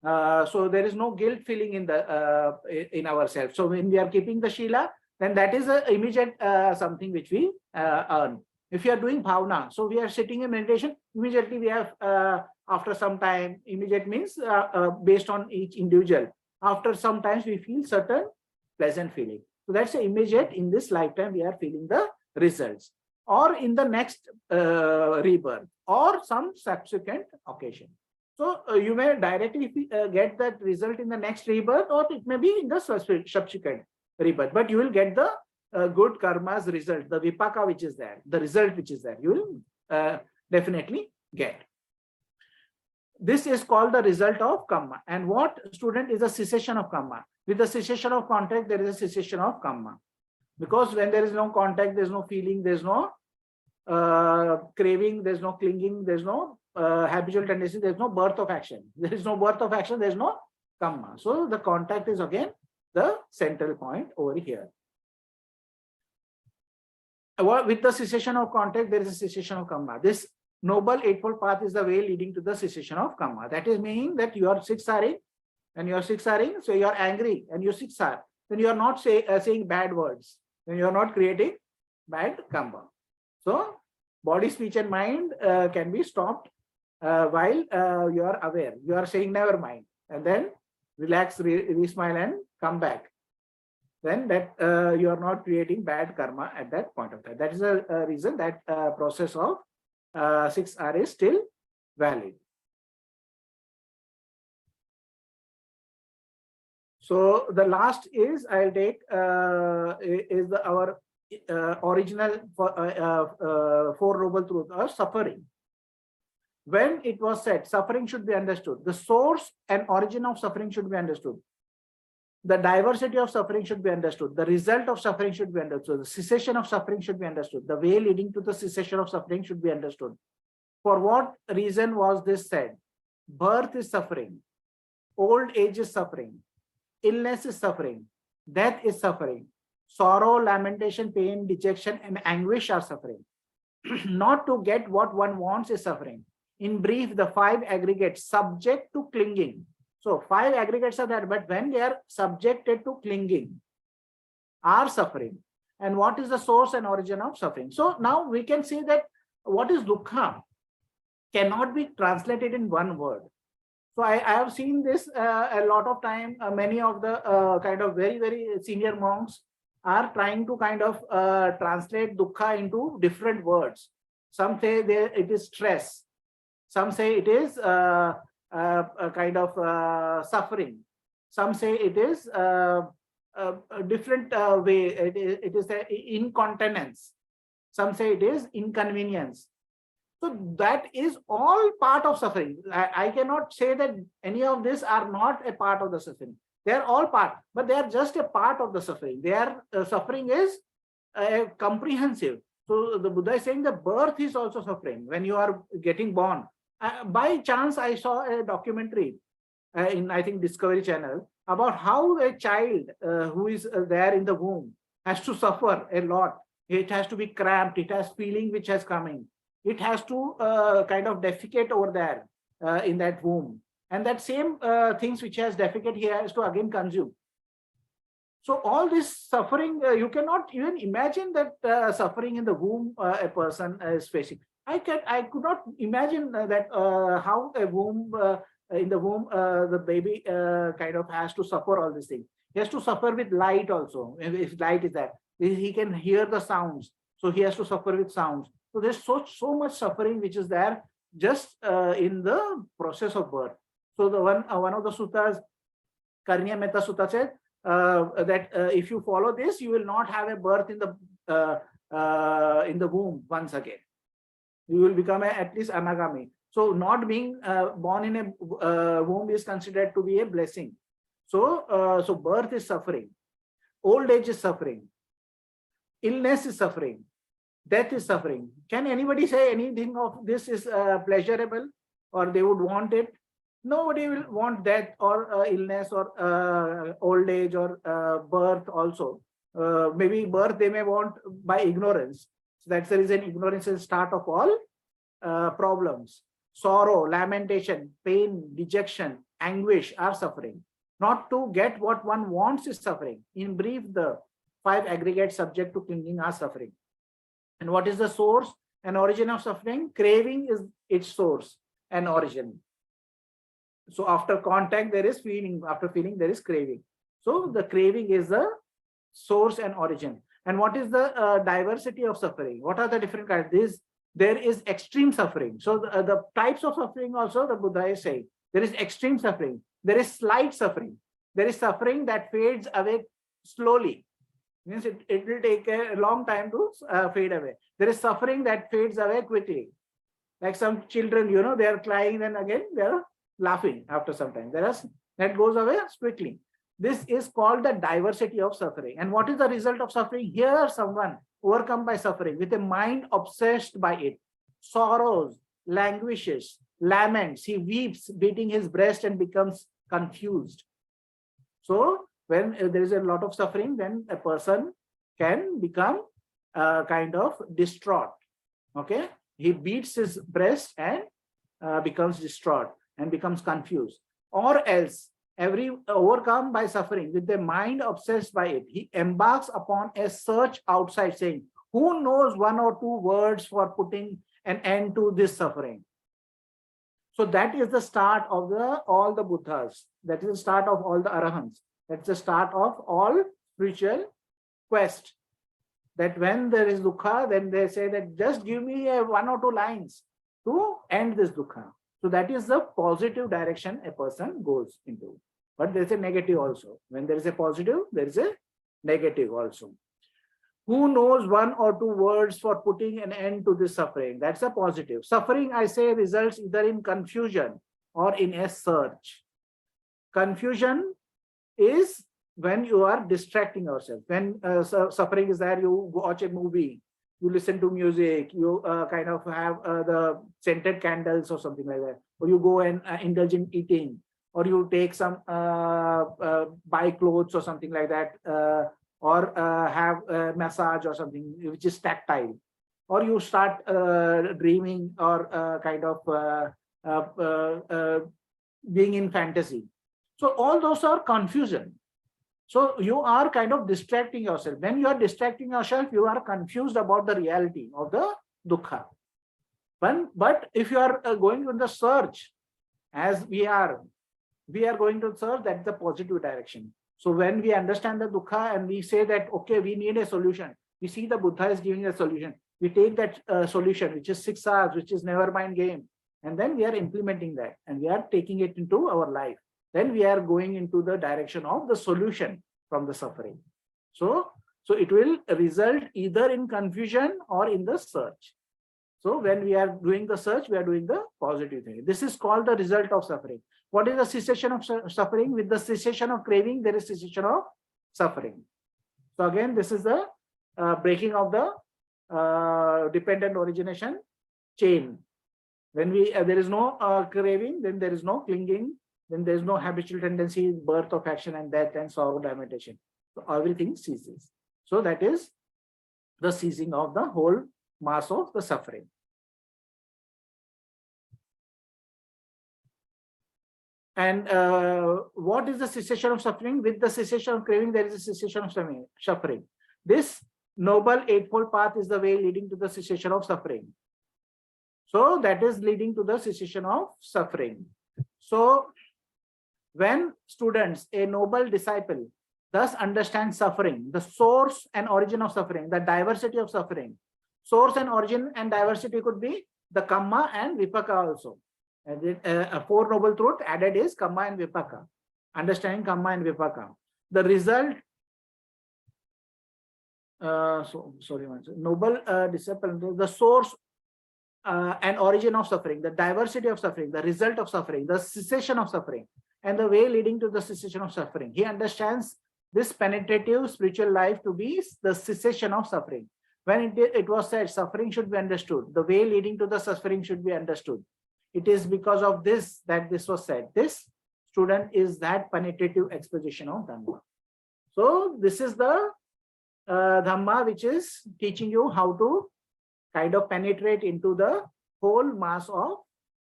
So there is no guilt feeling in the in ourselves. So when we are keeping the Shila, then that is a immediate something which we earn. If you are doing bhavana, so we are sitting in meditation, immediately we have after some time, immediate means based on each individual. After some times we feel certain pleasant feeling. So that's the immediate. In this lifetime we are feeling the results, or in the next rebirth, or some subsequent occasion. So you may directly get that result in the next rebirth, or it may be in the subsequent rebirth, but you will get the good karma's result, the vipaka which is there, the result which is there, you will definitely get. This is called the result of karma. And what, student, is a cessation of karma? With the cessation of contact, there is a cessation of karma. Because when there is no contact, there is no feeling, there is no craving, there is no clinging, there is no habitual tendency, there is no birth of action. There is no birth of action, there is no karma. So the contact is again the central point over here. With the cessation of contact, there is a cessation of karma. This noble eightfold path is the way leading to the cessation of karma. That is meaning that you are siksaring, and you are siksaring, so you are angry and you siksar. Then you are not saying bad words. Then you are not creating bad karma. So body, speech, and mind can be stopped while you are aware. You are saying never mind, and then relax, re-smile, and come back. Then that you are not creating bad karma at that point of time. That is the reason that process of 6R is still valid. So the last is, I'll take is our original Four Noble Truths of suffering. When it was said, suffering should be understood. The source and origin of suffering should be understood. The diversity of suffering should be understood. The result of suffering should be understood. The cessation of suffering should be understood. The way leading to the cessation of suffering should be understood. For what reason was this said? Birth is suffering. Old age is suffering. Illness is suffering. Death is suffering. Sorrow, lamentation, pain, dejection, and anguish are suffering. Not to get what one wants is suffering. In brief, the five aggregates subject to clinging. So 5 aggregates are there, but when they are subjected to clinging, are suffering. And what is the source and origin of suffering? So now we can say that what is dukkha cannot be translated in one word. So I have seen this a lot of time. Many of the kind of very, very senior monks are trying to kind of translate dukkha into different words. Some say it is stress. Some say it is a kind of suffering. Some say it is a different way. It is incontinence. Some say it is inconvenience. So that is all part of suffering. I cannot say that any of these are not a part of the suffering. They are all part, but they are just a part of the suffering. Their suffering is comprehensive. So the Buddha is saying the birth is also suffering when you are getting born. By chance, I saw a documentary in, I think, Discovery Channel about how a child who is there in the womb has to suffer a lot. It has to be cramped. It has feeling which has coming. It has to kind of defecate over there in that womb. And that same things which has defecate, he has to again consume. So all this suffering, you cannot even imagine that suffering in the womb a person is facing. I could not imagine that how a womb in the womb the baby kind of has to suffer all these things. He has to suffer with light also. If light is there, he can hear the sounds. So he has to suffer with sounds. So there's so much suffering which is there just in the process of birth. So the one of the suttas, Karniya Metta Sutta said that if you follow this, you will not have a birth in the womb once again. You will become at least anagami. So not being born in a womb is considered to be a blessing. So so birth is suffering, old age is suffering, illness is suffering, death is suffering. Can anybody say anything of this is pleasurable, or they would want it? Nobody will want death or illness or old age or birth also. Maybe birth they may want by ignorance. So that's the reason ignorance is the start of all problems. Sorrow, lamentation, pain, dejection, anguish are suffering. Not to get what one wants is suffering. In brief, the 5 aggregate subject to clinging are suffering. And what is the source and origin of suffering? Craving is its source and origin. So after contact, there is feeling. After feeling, there is craving. So the craving is the source and origin. And what is the diversity of suffering? What are the different kinds? There is extreme suffering. So the types of suffering also the Buddha is saying. There is extreme suffering. There is slight suffering. There is suffering that fades away slowly. Means it will take a long time to fade away. There is suffering that fades away quickly. Like some children, you know, they are crying, then again they are laughing after some time. That goes away quickly. This is called the diversity of suffering. And what is the result of suffering? Here, someone overcome by suffering with a mind obsessed by it, sorrows, languishes, laments, he weeps, beating his breast and becomes confused. So when there is a lot of suffering, then a person can become kind of distraught. Okay, he beats his breast and becomes distraught and becomes confused. Or else, overcome by suffering with the mind obsessed by it, he embarks upon a search outside, saying, who knows 1 or 2 words for putting an end to this suffering? So that is the start of all the Buddhas. That is the start of all the Arahants. That's the start of all spiritual quest. That when there is dukkha, then they say that just give me 1 or 2 lines to end this dukkha. So that is the positive direction a person goes into. But there is a negative also. When there is a positive, there is a negative also. Who knows 1 or 2 words for putting an end to this suffering? That's a positive. Suffering, I say, results either in confusion or in a search. Confusion is when you are distracting yourself. When suffering is there, you watch a movie, you listen to music, you kind of have the scented candles or something like that, or you go and indulge in eating, or you take some buy clothes or something like that, or have a massage or something which is tactile, or you start dreaming or kind of being in fantasy. So all those are confusion. So you are kind of distracting yourself. When you are distracting yourself, you are confused about the reality of the dukkha. But if you are going on the search, as we are going to search, that's the positive direction. So when we understand the dukkha and we say that, okay, we need a solution, we see the Buddha is giving a solution. We take that solution, which is 6 hours, which is never mind game. And then we are implementing that and we are taking it into our life. Then we are going into the direction of the solution from the suffering. So it will result either in confusion or in the search. So when we are doing the search, we are doing the positive thing. This is called the result of suffering. What is the cessation of suffering? With the cessation of craving, there is cessation of suffering. So again, this is the breaking of the dependent origination chain. When there is no craving, then there is no clinging then there is no habitual tendency, birth of action and death and sorrow, lamentation. So everything ceases. So that is the ceasing of the whole mass of the suffering. And what is the cessation of suffering? With the cessation of craving, there is a cessation of suffering. This noble eightfold path is the way leading to the cessation of suffering. So that is leading to the cessation of suffering. So when students, a noble disciple, thus understand suffering, the source and origin of suffering, the diversity of suffering. Source and origin and diversity could be the kamma and vipaka also. And a four noble truth added is kamma and vipaka. Understanding kamma and vipaka. The result, noble disciple, the source and origin of suffering, the diversity of suffering, the result of suffering, the cessation of suffering, and the way leading to the cessation of suffering. He understands this penetrative spiritual life to be the cessation of suffering. When it was said suffering should be understood, the way leading to the suffering should be understood. It is because of this that this was said. This student is that penetrative exposition of Dhamma. So this is the Dhamma which is teaching you how to kind of penetrate into the whole mass of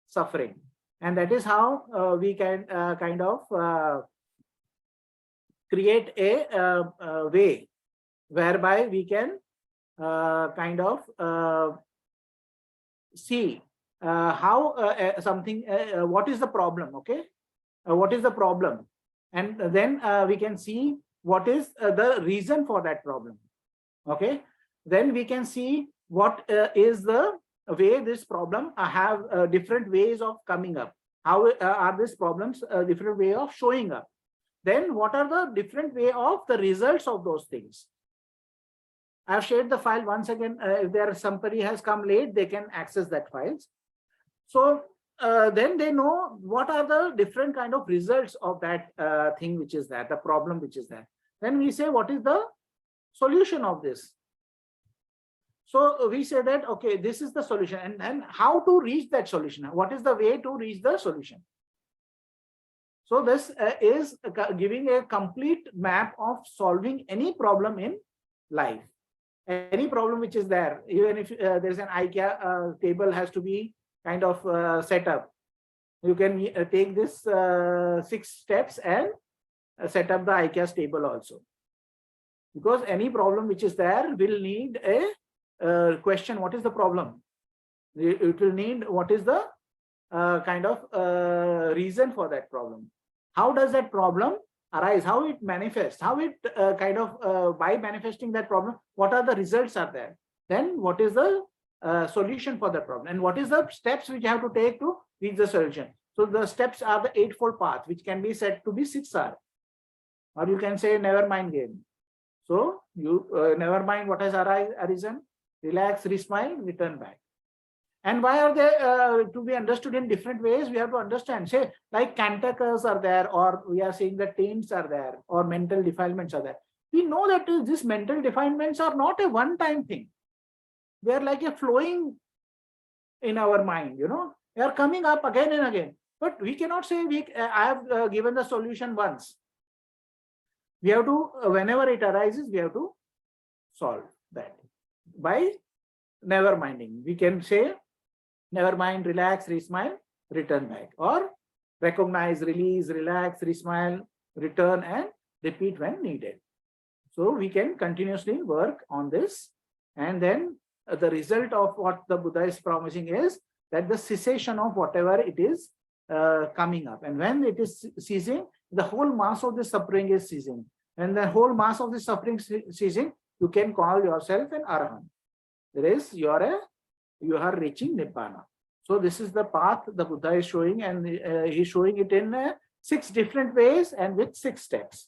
suffering. And that is how we can kind of create a way whereby we can kind of see how something, what is the problem, okay? What is the problem? And then we can see what is the reason for that problem, okay? Then we can see what is the way this problem have different ways of coming up. How are these problems a different way of showing up? Then what are the different way of the results of those things? I have shared the file once again. If there somebody has come late, they can access that files. So then they know what are the different kind of results of that thing which is there, the problem which is there. Then we say, what is the solution of this? So we say that, okay, this is the solution, and how to reach that solution? What is the way to reach the solution? So this is giving a complete map of solving any problem in life. Any problem which is there, even if there's an IKEA table has to be kind of set up. You can take this 6 steps and set up the IKEA table also. Because any problem which is there will need a question, what is the problem? It will need what is the kind of reason for that problem. How does that problem arise? How it manifests? How it kind of by manifesting that problem, what are the results are there? Then what is the solution for the problem? And what is the steps which you have to take to reach the solution? So the steps are the eightfold path, which can be said to be 6R. Or you can say never mind game. So you never mind what has arisen. Relax, re-smile, return back. And why are they to be understood in different ways? We have to understand. Say, like cantankerous are there, or we are saying that taints are there, or mental defilements are there. We know that these mental defilements are not a one-time thing. They are like a flowing in our mind, you know. They are coming up again and again. But we cannot say I have given the solution once. We have to, whenever it arises, we have to solve that by never minding. We can say never mind, relax, re-smile, return back, or recognize, release, relax, re-smile, return, and repeat when needed. So we can continuously work on this, and then the result of what the Buddha is promising is that the cessation of whatever it is coming up, and when it is ceasing, the whole mass of the suffering is ceasing. When the whole mass of the suffering ceasing, you can call yourself an arahant. That is, you are reaching nibbana. So this is the path the Buddha is showing, and he's showing it in 6 different ways and with 6 steps.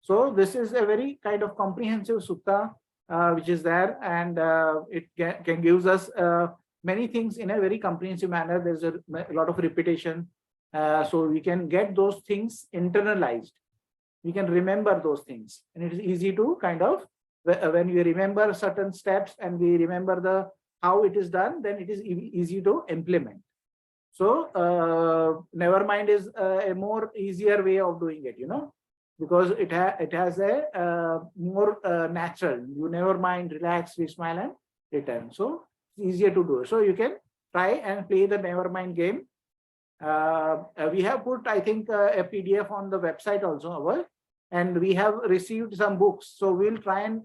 So this is a very kind of comprehensive sutta which is there, and it can gives us many things in a very comprehensive manner. There's a lot of repetition, so we can get those things internalized. We can remember those things, and it is easy to kind of, when we remember certain steps and we remember how it is done, then it is easy to implement. So never mind is a more easier way of doing it, because it has a more natural. You never mind, relax, we smile and return. So it's easier to do. So you can try and play the never mind game. We have put, I think, a PDF on the website also, and we have received some books. So we'll try and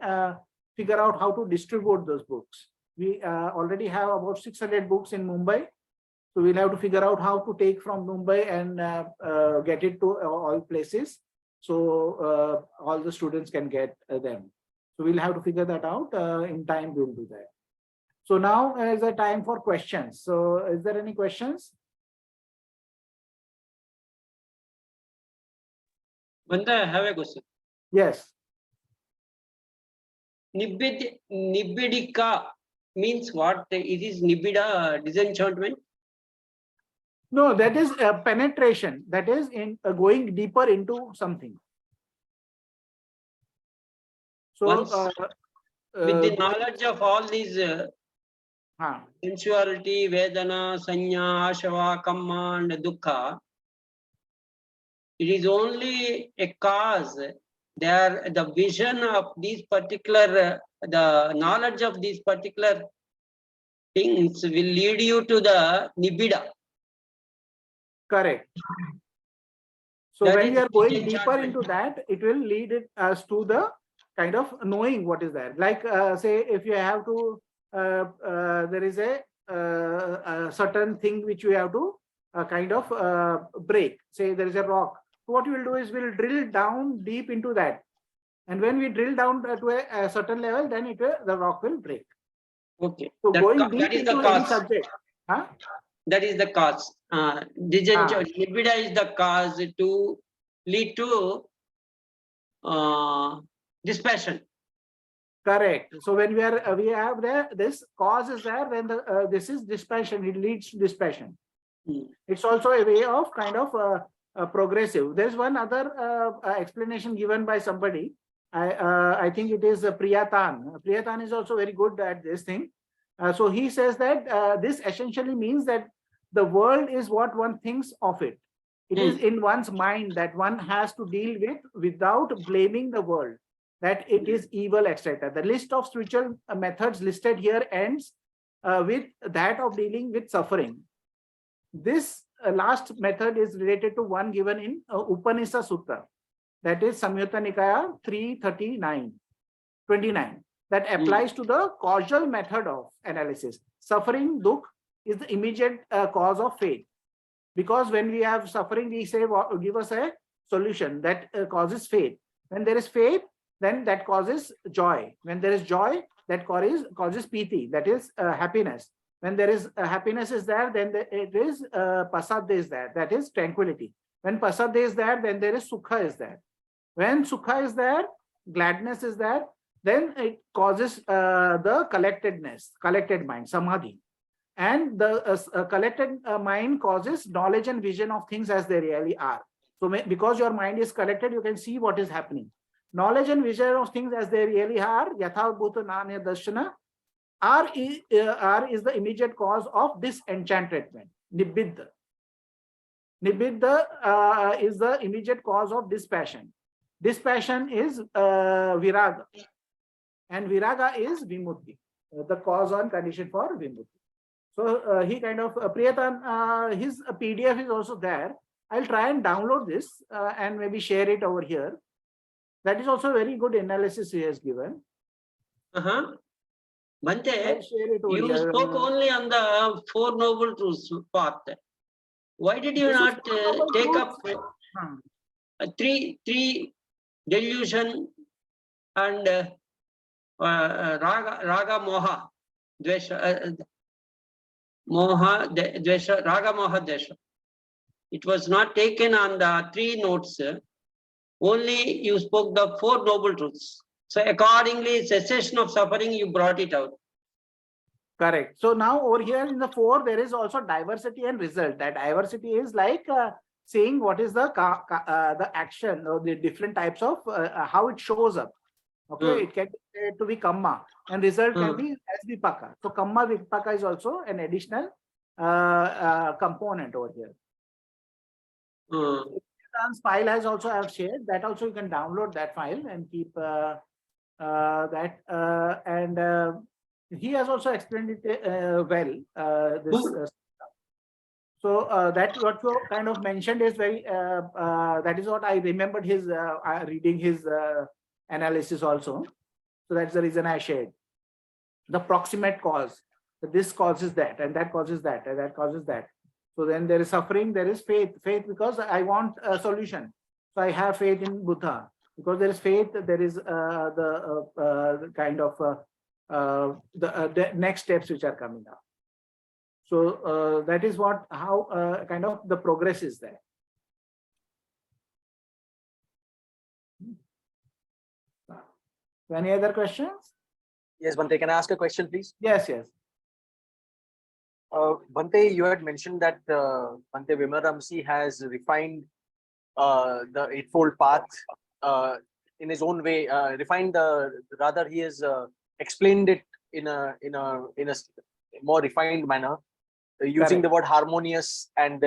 figure out how to distribute those books. We already have about 600 books in Mumbai. So we'll have to figure out how to take from Mumbai and get it to all places. So all the students can get them. So we'll have to figure that out. In time, we'll do that. So now is the time for questions. So is there any questions? Bhante, I have a question. Yes. Nibbedhika means what? It is nibbida, disenchantment? No, that is penetration. That is in going deeper into something. So Once with the knowledge of all these sensuality, Vedana, Sanya, Ashava, Kamma and Dukkha, it is only a cause. The vision of these particular, the knowledge of these particular things will lead you to the nibbida. Correct. So That when is we are going disenchantment. deeper into that, it will lead us to the kind of knowing what is there. Like say, if you have to, there is a certain thing which you have to kind of break. Say there is a rock. So what we will do is we'll drill down deep into that. And when we drill down to a certain level, then the rock will break. Okay. So going deep that is the into any cause. subject. That is the cause. Nibbida is the cause to lead to dispassion. Correct. So when we have there, this cause is there, then this is dispassion. It leads to dispassion. It's also a way of kind of progressive. There's one other explanation given by somebody. I think it is Priyatan. Priyatan is also very good at this thing. So he says that this essentially means that the world is what one thinks of it. It is in one's mind that one has to deal with without blaming the world, that it is evil, etc. The list of spiritual methods listed here ends with that of dealing with suffering. This last method is related to one given in Upanishad Sutta, that is Samyutta Nikaya 339, that applies to the causal method of analysis. Suffering, dukh, is the immediate cause of faith. Because when we have suffering, we say, give us a solution that causes faith. When there is faith, then that causes joy. When there is joy, that causes piti, that is happiness. When there is happiness is there, then it is pasade is there, that is tranquility. When pasade is there, then there is sukha is there. When sukha is there, gladness is there, then it causes the collected mind, samadhi. And the collected mind causes knowledge and vision of things as they really are. So because your mind is collected, you can see what is happening. Knowledge and vision of things as they really are, yatha bhuta nanya darshana, R is the immediate cause of disenchantment, nibbedhika. Nibbedhika is the immediate cause of dispassion. Dispassion is viraga, and viraga is vimutti, the cause and condition for vimutti. So he kind of Priyatan, his PDF is also there. I'll try and download this and maybe share it over here. That is also a very good analysis he has given. Bhante, you spoke only on the Four Noble Truths part. Why did you not take up three delusion and raga moha dvesha, moha dvesha, raga moha dvesha? It was not taken on the 3 notes. Only you spoke the 4 noble truths. So accordingly, cessation of suffering, you brought it out. Correct. So now over here in the 4, there is also diversity and result. That diversity is like saying what is the action or the different types of how it shows up. Okay, it can be to be kamma, and result can be as vipaka. So kamma vipaka is also an additional component over here. uh, File has also I have shared that. Also you can download that file and keep that. He has also explained it well. That what you kind of mentioned is very. That is what I remembered his reading his analysis also. So that's the reason I shared. The proximate cause. This causes that, and that causes that, and that causes that. So then there is suffering, there is faith. Faith because I want a solution. So I have faith in Buddha. Because there is faith, there is the kind of the next steps which are coming up. So that is what how kind of the progress is there. So any other questions? Yes, Bhante, can I ask a question, please? Yes, yes. Bhante, you had mentioned that Bhante Vimalaramsi has refined the eightfold path in his own way. Rather, he has explained it in a more refined manner, using the word harmonious, and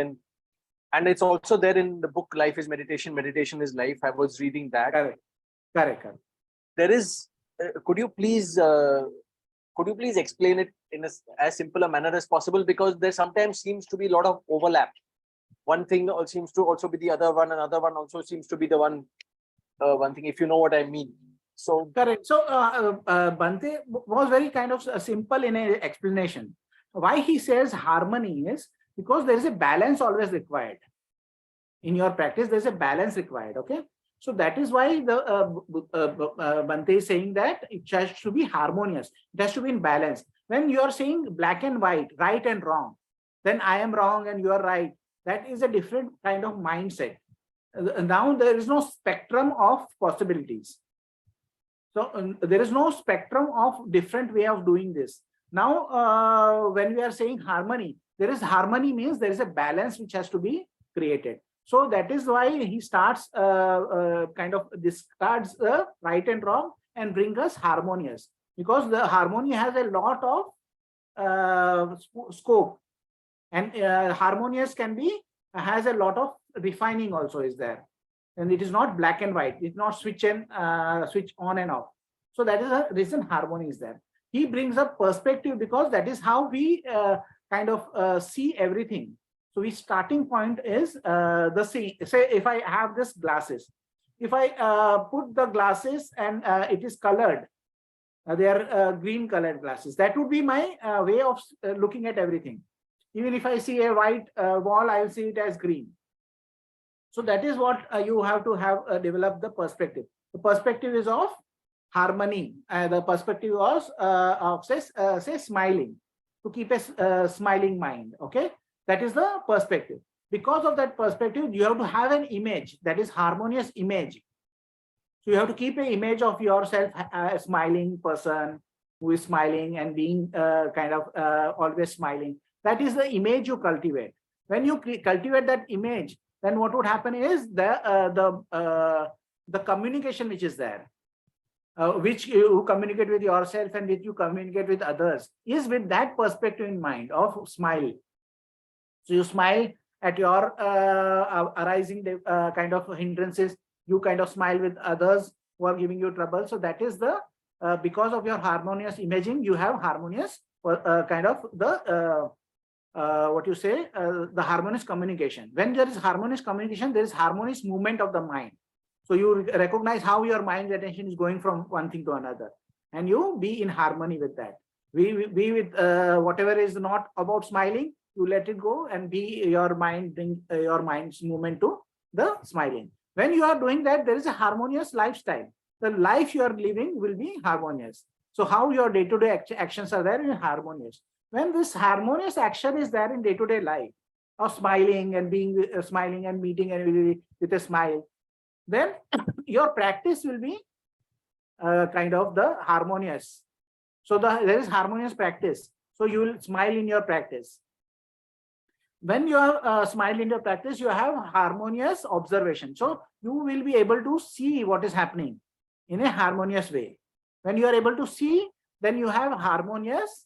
it's also there in the book Life is Meditation, Meditation is Life. I was reading that. Correct. There is. Could you please explain it in as simple a manner as possible? Because there sometimes seems to be a lot of overlap. One thing seems to also be the other one. Another one also seems to be the one thing. If you know what I mean. So correct. So Bhante was very kind of simple in an explanation. Why he says harmony is because there is a balance always required. In your practice, there is a balance required. Okay. So that is why the Bhante is saying that it has to be harmonious. It has to be in balance. When you are saying black and white, right and wrong, then I am wrong and you are right. That is a different kind of mindset. Now there is no spectrum of possibilities. So there is no spectrum of different way of doing this. Now, when we are saying harmony, there is harmony means there is a balance which has to be created. So that is why he starts kind of discards right and wrong and bring us harmonious, because the harmony has a lot of scope, and harmonious has a lot of refining also is there, and it is not black and white. It's not switch on and off. So that is the reason harmony is there. He brings up perspective because that is how we kind of see everything. So his starting point is the sea. Say if I have this glasses, if I put the glasses and it is colored, they are green colored glasses. That would be my way of looking at everything. Even if I see a white wall, I will see it as green. So that is what you have to have developed the perspective. The perspective is of harmony. The perspective was of say smiling, to keep a smiling mind. Okay. That is the perspective. Because of that perspective, you have to have an image that is harmonious image. So you have to keep an image of yourself, a smiling person who is smiling and being kind of always smiling. That is the image you cultivate. When you cultivate that image, then what would happen is the communication which is there, which you communicate with yourself and which you communicate with others, is with that perspective in mind of smile. So you smile at your arising kind of hindrances. You kind of smile with others who are giving you trouble. So that is the because of your harmonious imaging, you have harmonious kind of the what you say the harmonious communication. When there is harmonious communication, there is harmonious movement of the mind. So you recognize how your mind's attention is going from one thing to another, and you be in harmony with that. Be with whatever is not about smiling. You let it go and be your mind, bring your mind's movement to the smiling. When you are doing that, there is a harmonious lifestyle. The life you are living will be harmonious. So how your day-to-day actions are there in harmonious. When this harmonious action is there in day-to-day life of smiling and being smiling and meeting everybody with a smile, then your practice will be kind of the harmonious. So there is harmonious practice. So you will smile in your practice. When you are smile in your practice, you have harmonious observation. So you will be able to see what is happening in a harmonious way. When you are able to see, then you have harmonious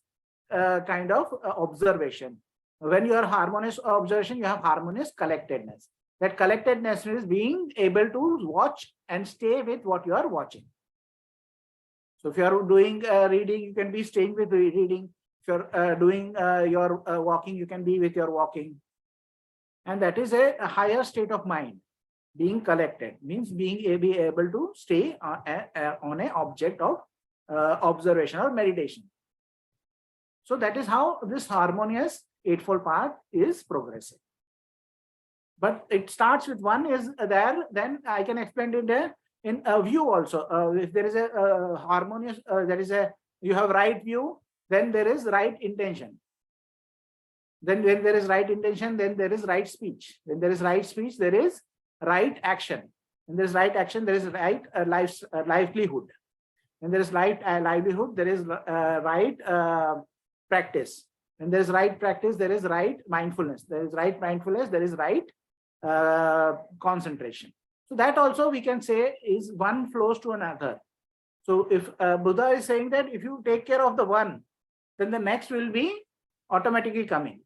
kind of observation. When you are harmonious observation, you have harmonious collectedness. That collectedness is being able to watch and stay with what you are watching. So if you are doing reading, you can be staying with reading. If you're doing your walking, you can be with your walking. And that is a higher state of mind. Being collected means being able to stay on an object of observation or meditation. So that is how this harmonious eightfold path is progressive. But it starts with one is there, then I can explain it in a view also. If there is a harmonious, you have right view, then there is right intention. Then when there is right intention, then there is right speech. When there is right speech, there is right action. When there is right action, there is right livelihood. When there is right livelihood, there is right practice. When there is right practice, there is right mindfulness. There is right mindfulness, there is right concentration. So that also we can say is one flows to another. So if Buddha is saying that if you take care of the one, then the next will be automatically coming.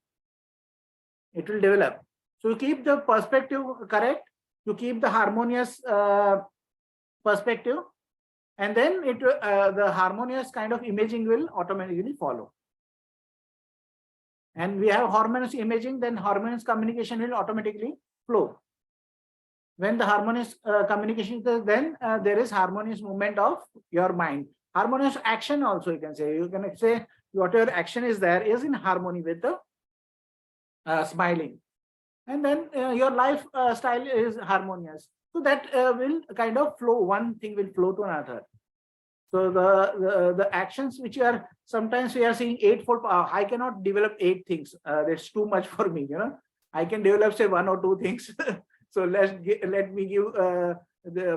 It will develop. So you keep the perspective correct, you keep the harmonious perspective, and then the harmonious kind of imaging will automatically follow. And we have harmonious imaging, then harmonious communication will automatically flow. When the harmonious communication is then there is harmonious movement of your mind. Harmonious action also you can say. You can say whatever action is there is in harmony with the smiling. And then your life style is harmonious. So that will kind of flow, one thing will flow to another. So the actions which are, sometimes we are seeing eightfold, I cannot develop 8 things. That's too much for me, you know. I can develop say 1 or 2 things. So let me give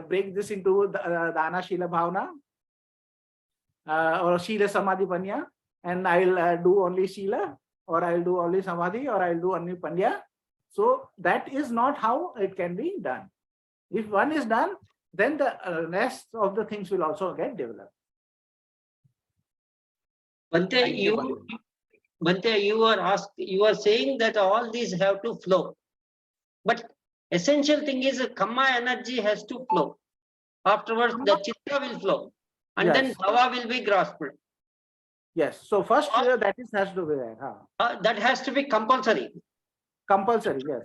break this into Dana Shila Bhavana or Shila Samadhi Panya, and I'll do only Shila, or I'll do only Samadhi, or I'll do only Panya. So that is not how it can be done. If one is done, then the rest of the things will also get developed. Bhante, you are saying that all these have to flow. But essential thing is Kamma energy has to flow. Afterwards, the Chitta will flow. And then Bhava will be grasped. Yes. So first that is has to be there. That has to be compulsory. Compulsory, yes.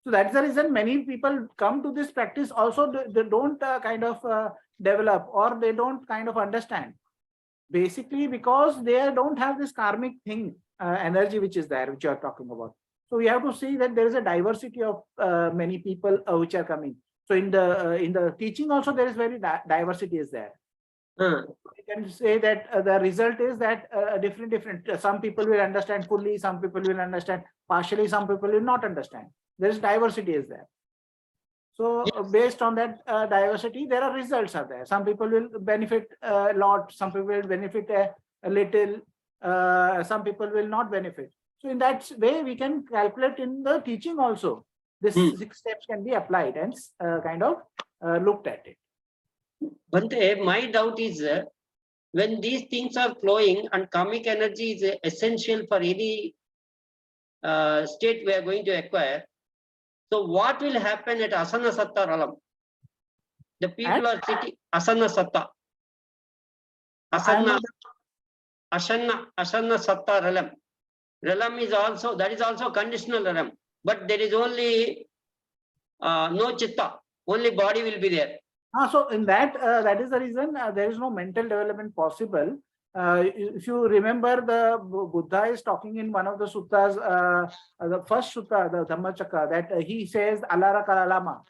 So that's the reason many people come to this practice also, they don't kind of develop, or they don't kind of understand. Basically because they don't have this karmic thing, energy which is there, which you are talking about. So we have to see that there is a diversity of many people which are coming. So in the teaching also there is very diversity is there. We can say that the result is that different. Some people will understand fully, some people will understand partially, some people will not understand. There is diversity is there. So based on that diversity, there are results are there. Some people will benefit a lot, some people will benefit a little, some people will not benefit. So in that way, we can calculate in the teaching also. This 6 steps can be applied and kind of looked at it. Bhante, my doubt is when these things are flowing and karmic energy is essential for any state we are going to acquire. So what will happen at Asana Satta Ralam? The people are sitting Asana Satta. Asana Satta Ralam. Ralam is also, that is also conditional Ralam. But there is only no Chitta, only body will be there. So in that, that is the reason there is no mental development possible. If you remember, the Buddha is talking in one of the suttas, the first sutta, the Dhammachakra, that he says Alara Kalalama.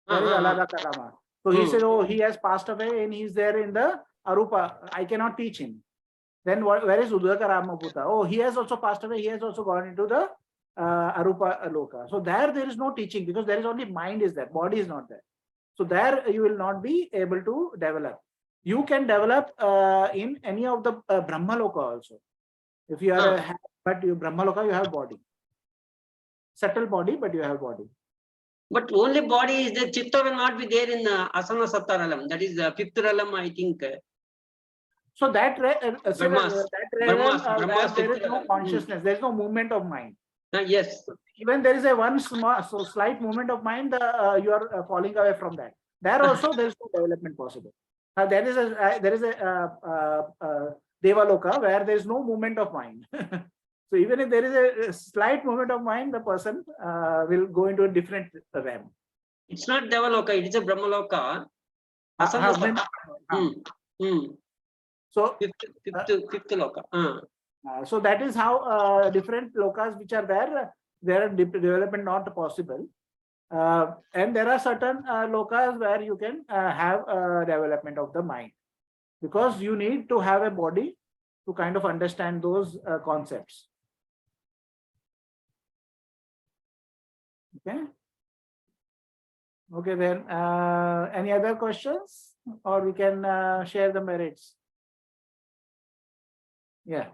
Where is Alara Kalama? So he said, oh, he has passed away and he is there in the Arupa. I cannot teach him. Then where is Udakarama Buddha? Oh, he has also passed away. He has also gone into the Arupa Loka. So there is no teaching because there is only mind is there, body is not there. So there you will not be able to develop. You can develop in any of the Brahma Loka also. If you are but you Brahma Loka, you have body. Subtle body, but you have body. But only body is there. Chitta will not be there in Asana Satta Ralam. That is the 5th Ralam, I think. So that realm, there is no Brahmas, consciousness, there is no movement of mind. Yes. Even there is a one small, so slight movement of mind, you are falling away from that. There also there is no development possible. There is a Devaloka where there is no movement of mind. So even if there is a slight movement of mind, the person will go into a different realm. It's not Devaloka, it is a Brahmaloka. So Fifth loka. So that is how different lokas which are there are development not possible. And there are certain lokas where you can have development of the mind, because you need to have a body to kind of understand those concepts. Okay. Okay, then any other questions, or we can share the merits? Yeah.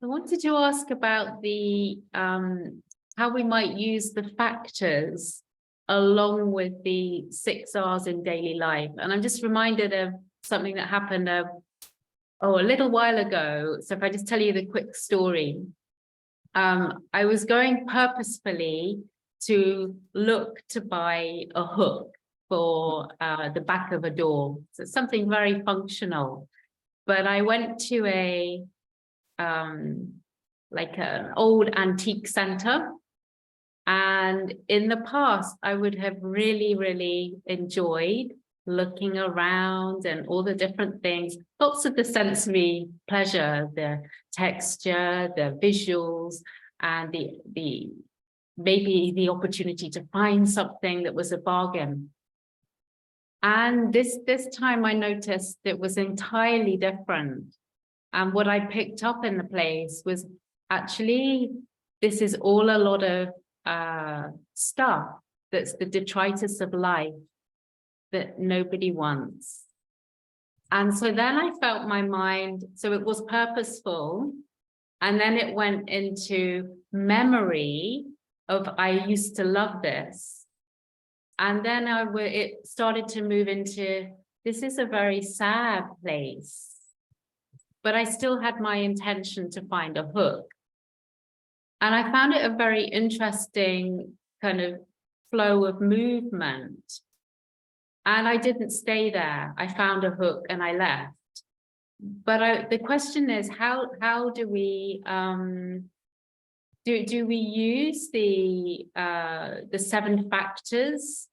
I wanted to ask about the how we might use the factors along with the 6 R's in daily life. And I'm just reminded of something that happened a little while ago. So if I just tell you the quick story. I was going purposefully to look to buy a hook for the back of a door. So it's something very functional. But I went to a like an old antique center. And in the past, I would have really, really enjoyed looking around and all the different things, lots of the sensory pleasure, the texture, the visuals, and the maybe the opportunity to find something that was a bargain. And this time I noticed it was entirely different. And what I picked up in the place was actually, this is all a lot of stuff that's the detritus of life that nobody wants. And so then I felt my mind, so it was purposeful. And then it went into memory of, I used to love this. And then it started to move into, this is a very sad place. But I still had my intention to find a hook. And I found it a very interesting kind of flow of movement. And I didn't stay there. I found a hook and I left. But the question is, how do we do we use the 7 factors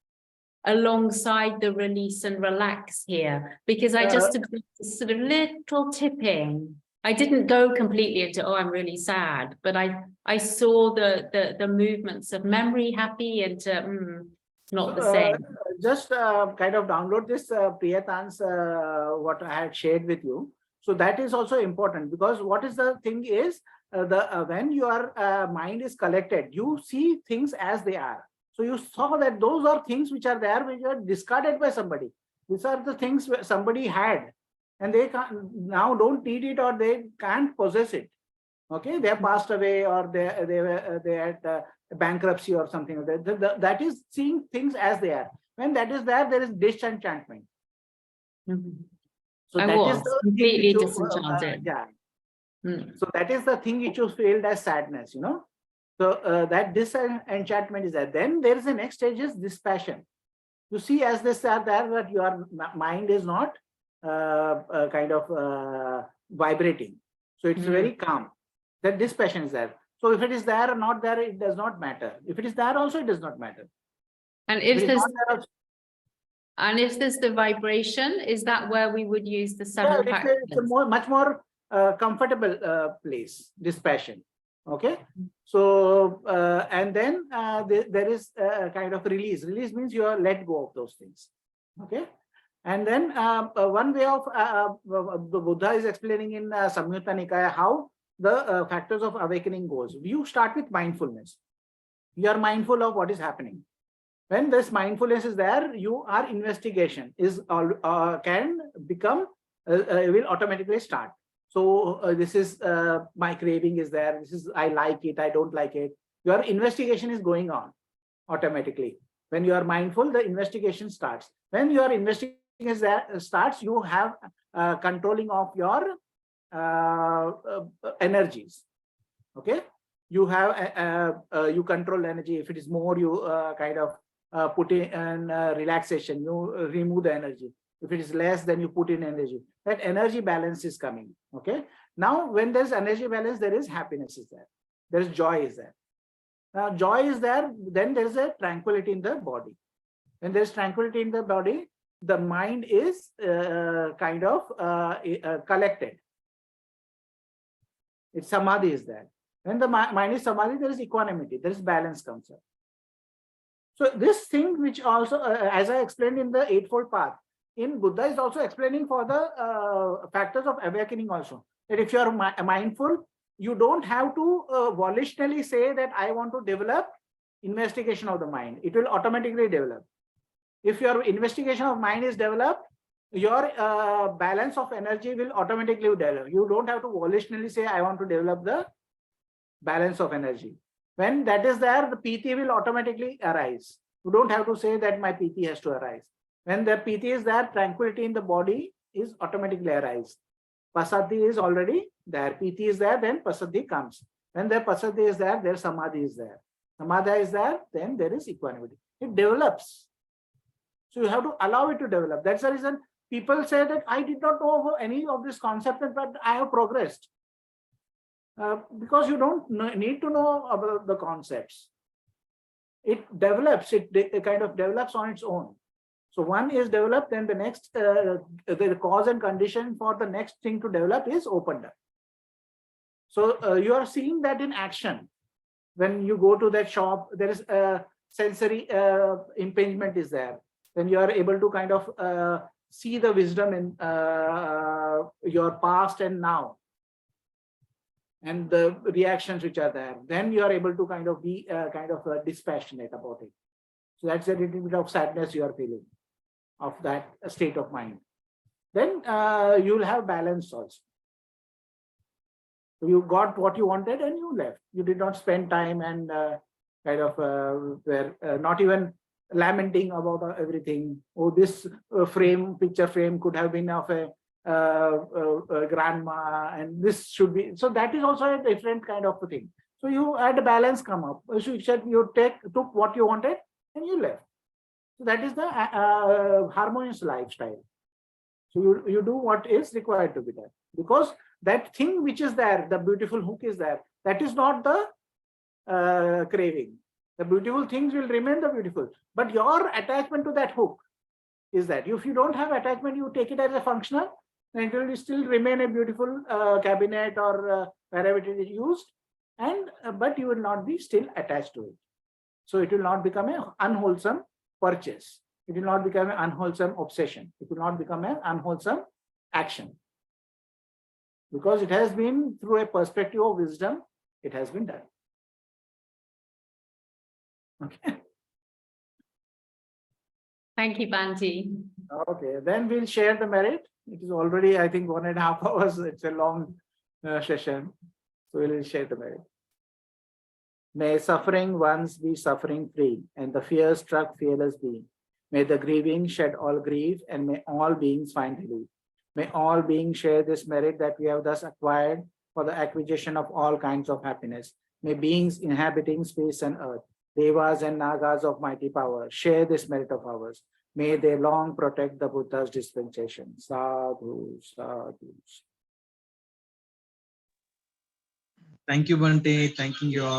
alongside the release and relax here? Because I just sort of little tipping. I didn't go completely into, oh, I'm really sad, but I saw the movements of memory, happy, into not the same. Just kind of download this Priyatan's what I had shared with you. So that is also important, because what is the thing is when your mind is collected, you see things as they are. So you saw that those are things which are there, which are discarded by somebody. These are the things where somebody had, and they now don't need it, or they can't possess it. Okay, they have passed away, or they had bankruptcy or something like that. That is seeing things as they are. When that is there is disenchantment. Mm-hmm. So I that was is the completely disenchanted. So that is the thing which you feel as sadness, you know. So that disenchantment is there. Then there is the next stage is dispassion. You see as this are there that your mind is not kind of vibrating. So it's very calm. That dispassion is there. So if it is there or not there, it does not matter. If it is there also, it does not matter. And if there's the vibration, is that where we would use the 7 factors? It's a much more comfortable place, dispassion. Okay. So and then there is a kind of release. Release means you are let go of those things. Okay. And then one way of the Buddha is explaining in Samyutta Nikaya how the factors of awakening goes. You start with mindfulness. You are mindful of what is happening. When this mindfulness is there, your investigation is can become will automatically start. So this is my craving is there. This is I like it. I don't like it. Your investigation is going on automatically. When you are mindful, the investigation starts. When your investigation is there starts, you have controlling of your energies. Okay, you have you control energy. If it is more, you kind of put in relaxation. You remove the energy. If it is less, then you put in energy. That energy balance is coming. Okay. Now, when there's energy balance, there is happiness is there. There is joy is there. Now, joy is there. Then there is a tranquility in the body. When there is tranquility in the body, the mind is kind of collected. It's samadhi is there. When the mind is samadhi, there is equanimity. There is balance comes up. So this thing, which also, as I explained in the eightfold path, in Buddha is also explaining for the factors of awakening also. That if you are mindful, you don't have to volitionally say that I want to develop investigation of the mind. It will automatically develop. If your investigation of mind is developed, your balance of energy will automatically develop. You don't have to volitionally say, I want to develop the balance of energy. When that is there, the PT will automatically arise. You don't have to say that my PT has to arise. When the PT is there, tranquility in the body is automatically arise. Passaddhi is already there. PT is there, then Passaddhi comes. When the Passaddhi is there, their Samadhi is there. Samadhi is there, then there is equanimity. It develops. So you have to allow it to develop. That's the reason people say that I did not know any of this concept, but I have progressed. Because you don't need to know about the concepts. It develops, it kind of develops on its own. So one is developed, then the next, the cause and condition for the next thing to develop is opened up. So you are seeing that in action. When you go to that shop, there is a sensory impingement is there. Then you are able to kind of see the wisdom in your past and now, and the reactions which are there. Then you are able to kind of be dispassionate about it. So that's a little bit of sadness you are feeling of that state of mind. Then you will have balance also. So you got what you wanted and you left. You did not spend time and kind of were not even lamenting about everything. Oh, this picture frame could have been of a grandma, and this should be. So that is also a different kind of a thing. So you had a balance come up. So you took what you wanted and you left. So that is the harmonious lifestyle. So you do what is required to be done, because that thing which is there, the beautiful hook is there. That is not the craving. The beautiful things will remain the beautiful, but your attachment to that hook is that. If you don't have attachment, you take it as a functional, then it will still remain a beautiful cabinet or wherever it is used, and but you will not be still attached to it. So it will not become an unwholesome purchase. It will not become an unwholesome obsession. It will not become an unwholesome action. Because it has been through a perspective of wisdom, it has been done. Okay. Thank you, Banji. Okay, then we'll share the merit. It is already, I think, 1.5 hours. It's a long session. So we'll share the merit. May suffering ones be suffering free, and the fear struck fearless be. May the grieving shed all grief, and may all beings find relief. May all beings share this merit that we have thus acquired for the acquisition of all kinds of happiness. May beings inhabiting space and earth, Devas and Nagas of mighty power, share this merit of ours. May they long protect the Buddha's dispensation. Sadhu, sadhu. Thank you, Bante. Thanking you all.